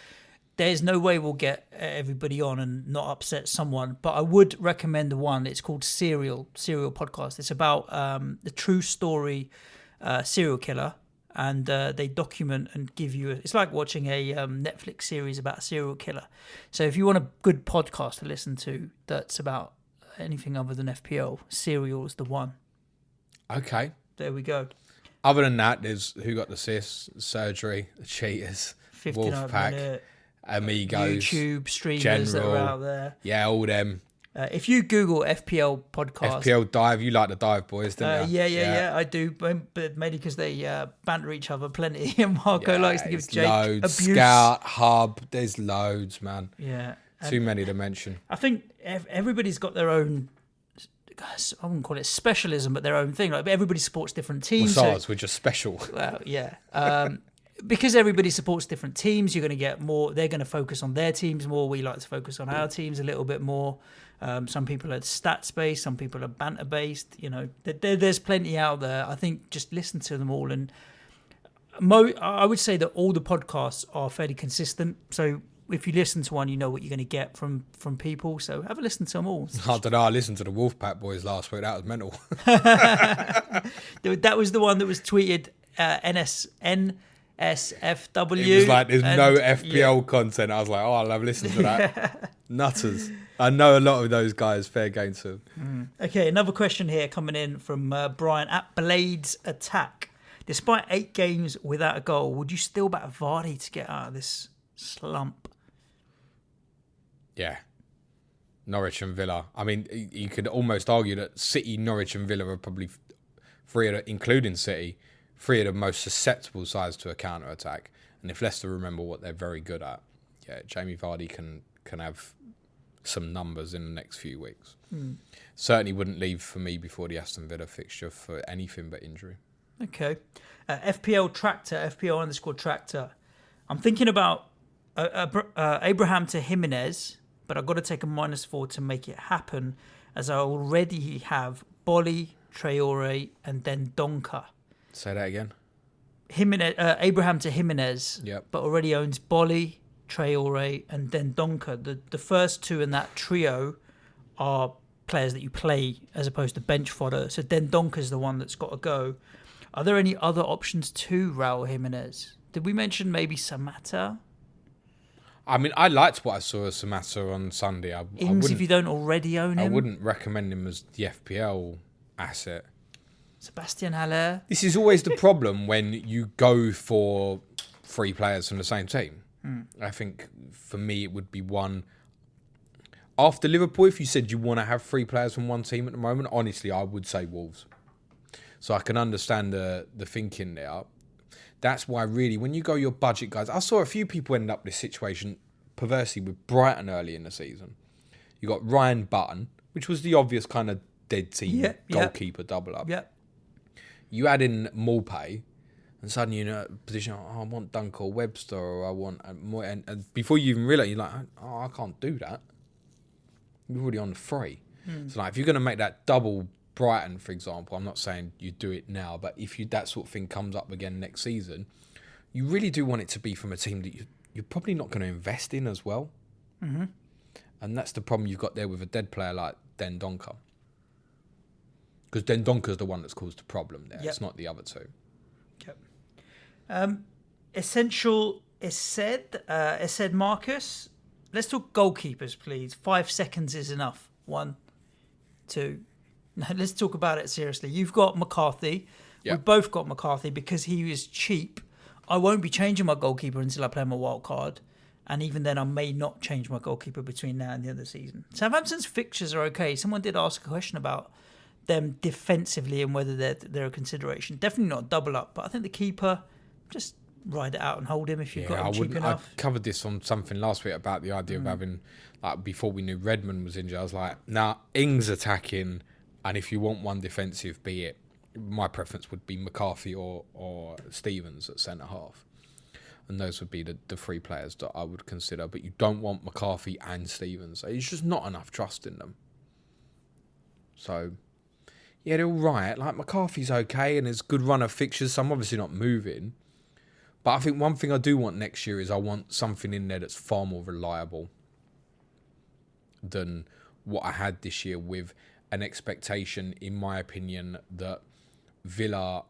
S2: there's no way we'll get everybody on and not upset someone. But I would recommend one. It's called Serial Podcast. It's about the true story serial killer. And they document and give you... It's like watching a Netflix series about a serial killer. So if you want a good podcast to listen to that's about anything other than FPL, Serial is the one.
S3: Okay.
S2: There we go.
S3: Other than that, there's Who Got the Sis, Surgery, The Cheaters,
S2: 59
S3: Wolfpack,
S2: minute,
S3: Amigos,
S2: YouTube streamers that are out there.
S3: Yeah, all them.
S2: If you Google FPL podcast...
S3: FPL Dive, you like the Dive boys, don't you?
S2: Yeah, I do. But mainly because they banter each other plenty. And Marco likes to give Jake
S3: loads.
S2: abuse.
S3: Scout, Hub, there's loads, man.
S2: Yeah.
S3: Too many to mention.
S2: I think everybody's got their own... I wouldn't call it specialism, but their own thing. Like everybody supports different teams.
S3: Well, we're just special.
S2: Well, yeah. Because everybody supports different teams, you're going to get more. They're going to focus on their teams more. We like to focus on our teams a little bit more. Some people are stats based, some people are banter based. You know, there's plenty out there. I think just listen to them all, and I would say that all the podcasts are fairly consistent. So if you listen to one, you know what you're going to get from people. So have a listen to them all.
S3: I don't know. I listened to the Wolfpack boys last week. That was mental.
S2: That was the one that was tweeted NSFW.
S3: It was like there's no FPL content. I was like, oh, I'll have listened to that. Nutters. I know a lot of those guys. Fair game to them.
S2: Okay, another question here coming in from Brian at Blades Attack. Despite 8 games without a goal, would you still back Vardy to get out of this slump?
S3: Yeah. Norwich and Villa. I mean, you could almost argue that City, Norwich and Villa are probably including City, 3 of the most susceptible sides to a counter-attack. And if Leicester remember what they're very good at, yeah, Jamie Vardy can have some numbers in the next few weeks. Certainly wouldn't leave for me before the Aston Villa fixture for anything but injury.
S2: Okay. FPL _Tractor. I'm thinking about Abraham to Jimenez, but I've got to take a -4 to make it happen, as I already have Bolly, Traore, and then Donker.
S3: Say that again.
S2: Abraham to Jimenez,
S3: Yep.
S2: but already owns Bolly, Traore, and then Donker. The first 2 in that trio are players that you play as opposed to bench fodder. So Den Donker's the one that's got to go. Are there any other options to Raul Jimenez? Did we mention maybe Samatta?
S3: I mean, I liked what I saw of Samatta on Sunday.
S2: Ings, if you don't already own him.
S3: I wouldn't recommend him as the FPL asset.
S2: Sebastian Haller.
S3: This is always the problem when you go for 3 players from the same team. I think for me it would be one. After Liverpool, if you said you want to have 3 players from one team at the moment, honestly, I would say Wolves. So I can understand the thinking there. That's why really, when you go your budget guys, I saw a few people end up this situation perversely with Brighton early in the season. You got Ryan Button, which was the obvious kind of dead team goalkeeper double up.
S2: Yep.
S3: You add in Morpay, and suddenly you're in a position, I want Dunk or Webster, or I want more. And before you even realise, you're like, oh, I can't do that. You're already on the free. So like, if you're going to make that double Brighton, for example, I'm not saying you do it now, but if that sort of thing comes up again next season, you really do want it to be from a team that you're probably not going to invest in as well. Mm-hmm. And that's the problem you've got there with a dead player like Den Donker. Because Den Donker's the one that's caused the problem there. Yep. It's not the other 2.
S2: Yep. Essential Essed Marcus. Let's talk goalkeepers, please. 5 seconds is enough. 1, 2, Now, let's talk about it seriously. You've got McCarthy.
S3: Yeah.
S2: We've both got McCarthy because he is cheap. I won't be changing my goalkeeper until I play my wild card. And even then, I may not change my goalkeeper between now and the end of the season. Southampton's fixtures are okay. Someone did ask a question about them defensively and whether they're a consideration. Definitely not a double up, but I think the keeper, just ride it out and hold him if you've got him cheap enough.
S3: I covered this on something last week about the idea of having, like, before we knew Redmond was injured, I was like, nah, Ings attacking, and if you want one defensive, be it. My preference would be McCarthy or Stevens at centre half. And those would be the three players that I would consider. But you don't want McCarthy and Stevens. It's just not enough trust in them. So, yeah, they're all right. Like, McCarthy's okay and it's a good run of fixtures. So I'm obviously not moving. But I think one thing I do want next year is I want something in there that's far more reliable than what I had this year, with an expectation, in my opinion, that Villa...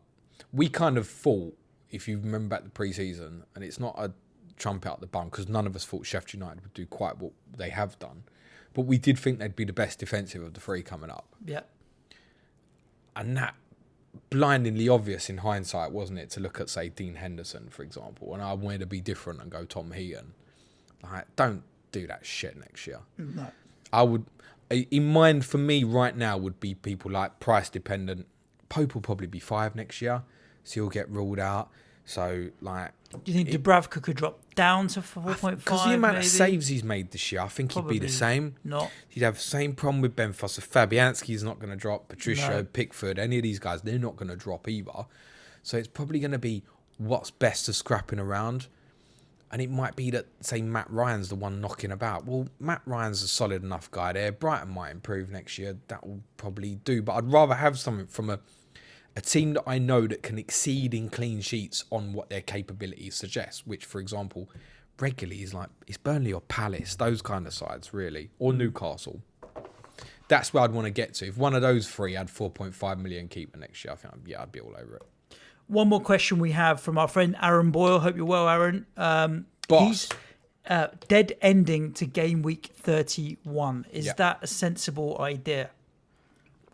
S3: We kind of thought, if you remember back the pre-season, and it's not a trump out the bum because none of us thought Sheffield United would do quite what they have done, but we did think they'd be the best defensive of the three coming up.
S2: Yeah.
S3: And that blindingly obvious in hindsight, wasn't it, to look at, say, Dean Henderson, for example, and I wanted to be different and go Tom Heaton. Like, don't do that shit next year.
S2: No.
S3: I would, in mind for me right now, would be people like price dependent. Pope will probably be 5 next year, so he'll get ruled out. So, like...
S2: Do you think Dubravka could drop down to 4.5?
S3: Because the amount
S2: maybe?
S3: of saves he's made this year, I think
S2: Probably
S3: he'd be the same.
S2: Not.
S3: He'd have the same problem with Ben Foster. Fabianski's not going to drop. Patricio,
S2: No.
S3: Pickford, any of these guys, they're not going to drop either. So it's probably going to be what's best of scrapping around. And it might be that, say, Matt Ryan's the one knocking about. Well, Matt Ryan's a solid enough guy there. Brighton might improve next year. That will probably do. But I'd rather have something from a team that I know that can exceed in clean sheets on what their capabilities suggest, which, for example, regularly is like, it's Burnley or Palace, those kind of sides, really, or Newcastle. That's where I'd want to get to. If one of those three had 4.5 million keeper next year, I think, I'd be all over it.
S2: One more question we have from our friend Aaron Boyle. Hope you're well, Aaron.
S3: Boss.
S2: He's dead ending to game week 31. Is that a sensible idea?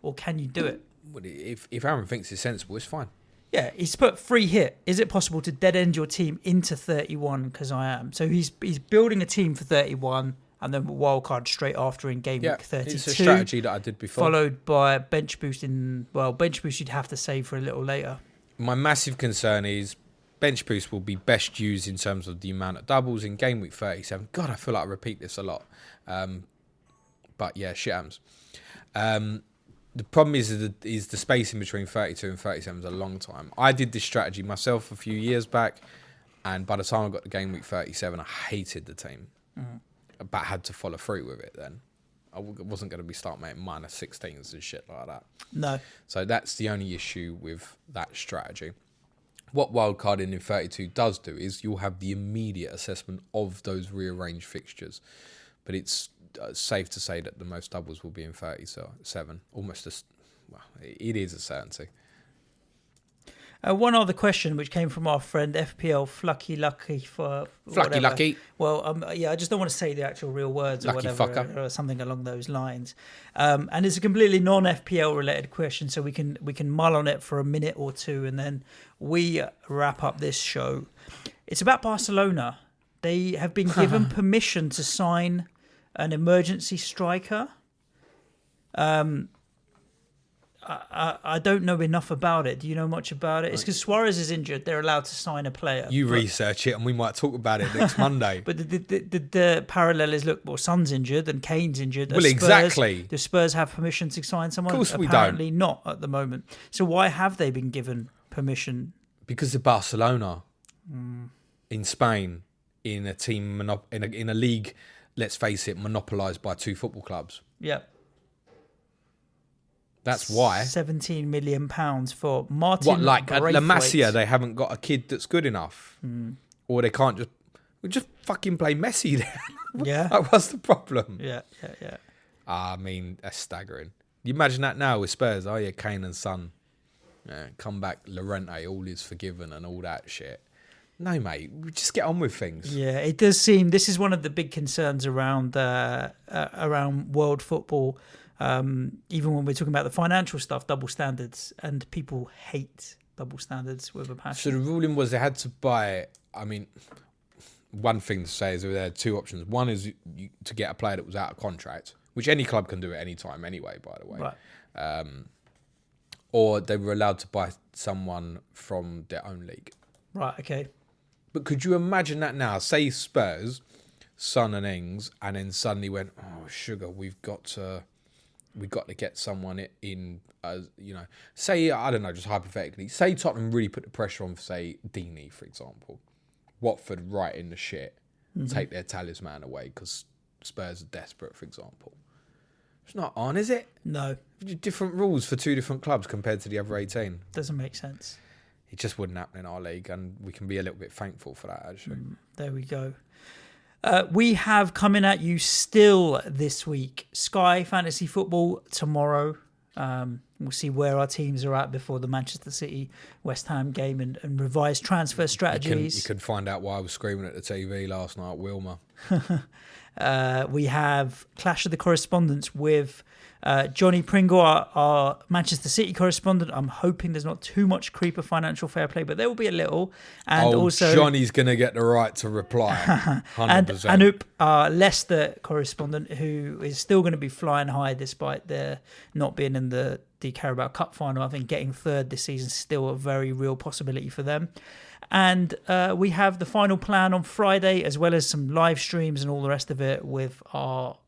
S2: Or can you do it?
S3: Well, if Aaron thinks it's sensible, it's fine.
S2: Yeah, he's put free hit. Is it possible to dead end your team into 31? Because I am. So he's building a team for 31 and then wild card straight after in game week 32.
S3: It's a strategy that I did before.
S2: Followed by bench boost bench boost you'd have to save for a little later.
S3: My massive concern is bench boost will be best used in terms of the amount of doubles in game week 37. God, I feel like I repeat this a lot. But yeah, shit happens. The problem is the space in between 32 and 37 is a long time. I did this strategy myself a few years back, and by the time I got to game week 37, I hated the team. But I had to follow through with it then. I wasn't going to be starting making minus 16s and shit like that.
S2: No.
S3: So that's the only issue with that strategy. What wildcarding in 32 does do is you'll have the immediate assessment of those rearranged fixtures. But it's safe to say that the most doubles will be in 37. It is a certainty.
S2: One other question which came from our friend FPL Flucky Lucky for
S3: Flucky
S2: whatever.
S3: Lucky.
S2: Well, I just don't want to say the actual real words
S3: Lucky
S2: or whatever,
S3: fucker.
S2: or something along those lines. And it's a completely non-FPL related question, so we can mull on it for a minute or two, and then we wrap up this show. It's about Barcelona. They have been given permission to sign an emergency striker. I don't know enough about it. Do you know much about it? It's because Suarez is injured. They're allowed to sign a player.
S3: You research it and we might talk about it next Monday.
S2: But the parallel is, look, well, Son's injured and Kane's injured.
S3: Well, exactly.
S2: Do Spurs have permission to sign someone?
S3: Of course we don't.
S2: Apparently not at the moment. So why have they been given permission?
S3: Because of Barcelona in Spain, in a team, in a league, let's face it, monopolised by two football clubs.
S2: Yeah.
S3: That's why.
S2: £17 million for Martin.
S3: What, like at La Masia,
S2: Braithwaite.
S3: they haven't got a kid that's good enough, or they can't just fucking play Messi there.
S2: Yeah.
S3: Like, what's the problem?
S2: Yeah.
S3: I mean, that's staggering. You imagine that now with Spurs. Oh yeah, Kane and Son, come back, Llorente, all is forgiven and all that shit. No, mate, we just get on with things.
S2: Yeah, it does seem this is one of the big concerns around world football. Even when we're talking about the financial stuff, double standards, and people hate double standards with a passion.
S3: So the ruling was they had to buy. I mean, one thing to say is there are two options. One is to get a player that was out of contract, which any club can do at any time anyway, by the way.
S2: Right.
S3: Or they were allowed to buy someone from their own league.
S2: Right, okay.
S3: But could you imagine that now? Say Spurs, Son and Ings, and then suddenly went, oh, sugar, we've got to get someone in, say, I don't know, just hypothetically, say Tottenham really put the pressure on, say, Deeney, for example. Watford right in the shit, take their talisman away because Spurs are desperate, for example. It's not on, is it?
S2: No.
S3: Different rules for two different clubs compared to the other 18.
S2: Doesn't make sense.
S3: It just wouldn't happen in our league, and we can be a little bit thankful for that, actually.
S2: There we go. We have coming at you still this week Sky Fantasy Football tomorrow. We'll see where our teams are at before the Manchester City West Ham game and revise transfer strategies.
S3: You can find out why I was screaming at the TV last night, Wilma.
S2: We have Clash of the Correspondents with Johnny Pringle, our Manchester City correspondent. I'm hoping there's not too much creep of financial fair play, but there will be a little. And also
S3: Johnny's going to get the right to reply. 100%.
S2: And Anup, our Leicester correspondent, who is still going to be flying high despite their not being in the Carabao Cup final. I think getting third this season is still a very real possibility for them. And we have the final plan on Friday, as well as some live streams and all the rest of it with our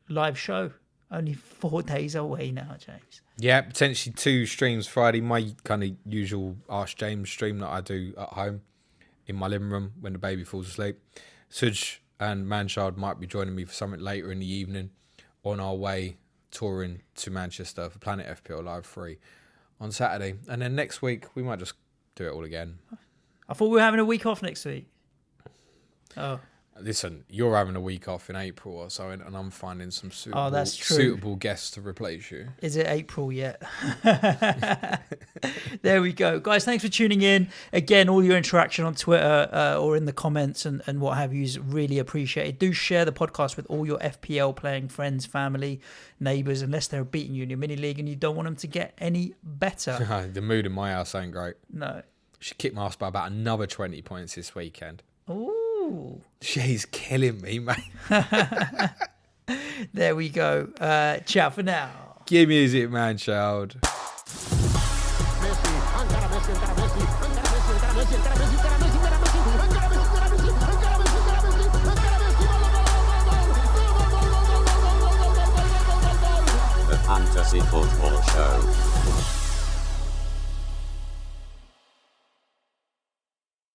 S2: live show. Only 4 days away now, James.
S3: Yeah, potentially 2 streams Friday. My kind of usual Ask James stream that I do at home in my living room when the baby falls asleep. Suj and Manchild might be joining me for something later in the evening on our way touring to Manchester for Planet FPL Live 3 on Saturday. And then next week, we might just do it all again.
S2: I thought we were having a week off next week. Oh.
S3: Listen, you're having a week off in April or so, and I'm finding some suitable guests to replace you.
S2: Is it April yet? There we go. Guys, thanks for tuning in. Again, all your interaction on Twitter or in the comments and what have you is really appreciated. Do share the podcast with all your FPL playing friends, family, neighbours, unless they're beating you in your mini league and you don't want them to get any better.
S3: The mood in my house ain't great.
S2: No.
S3: She kicked my ass by about another 20 points this weekend.
S2: Ooh.
S3: She's killing me, mate.
S2: There we go. Ciao for now.
S3: Give music, man, child.
S4: The Fantasy Football Show.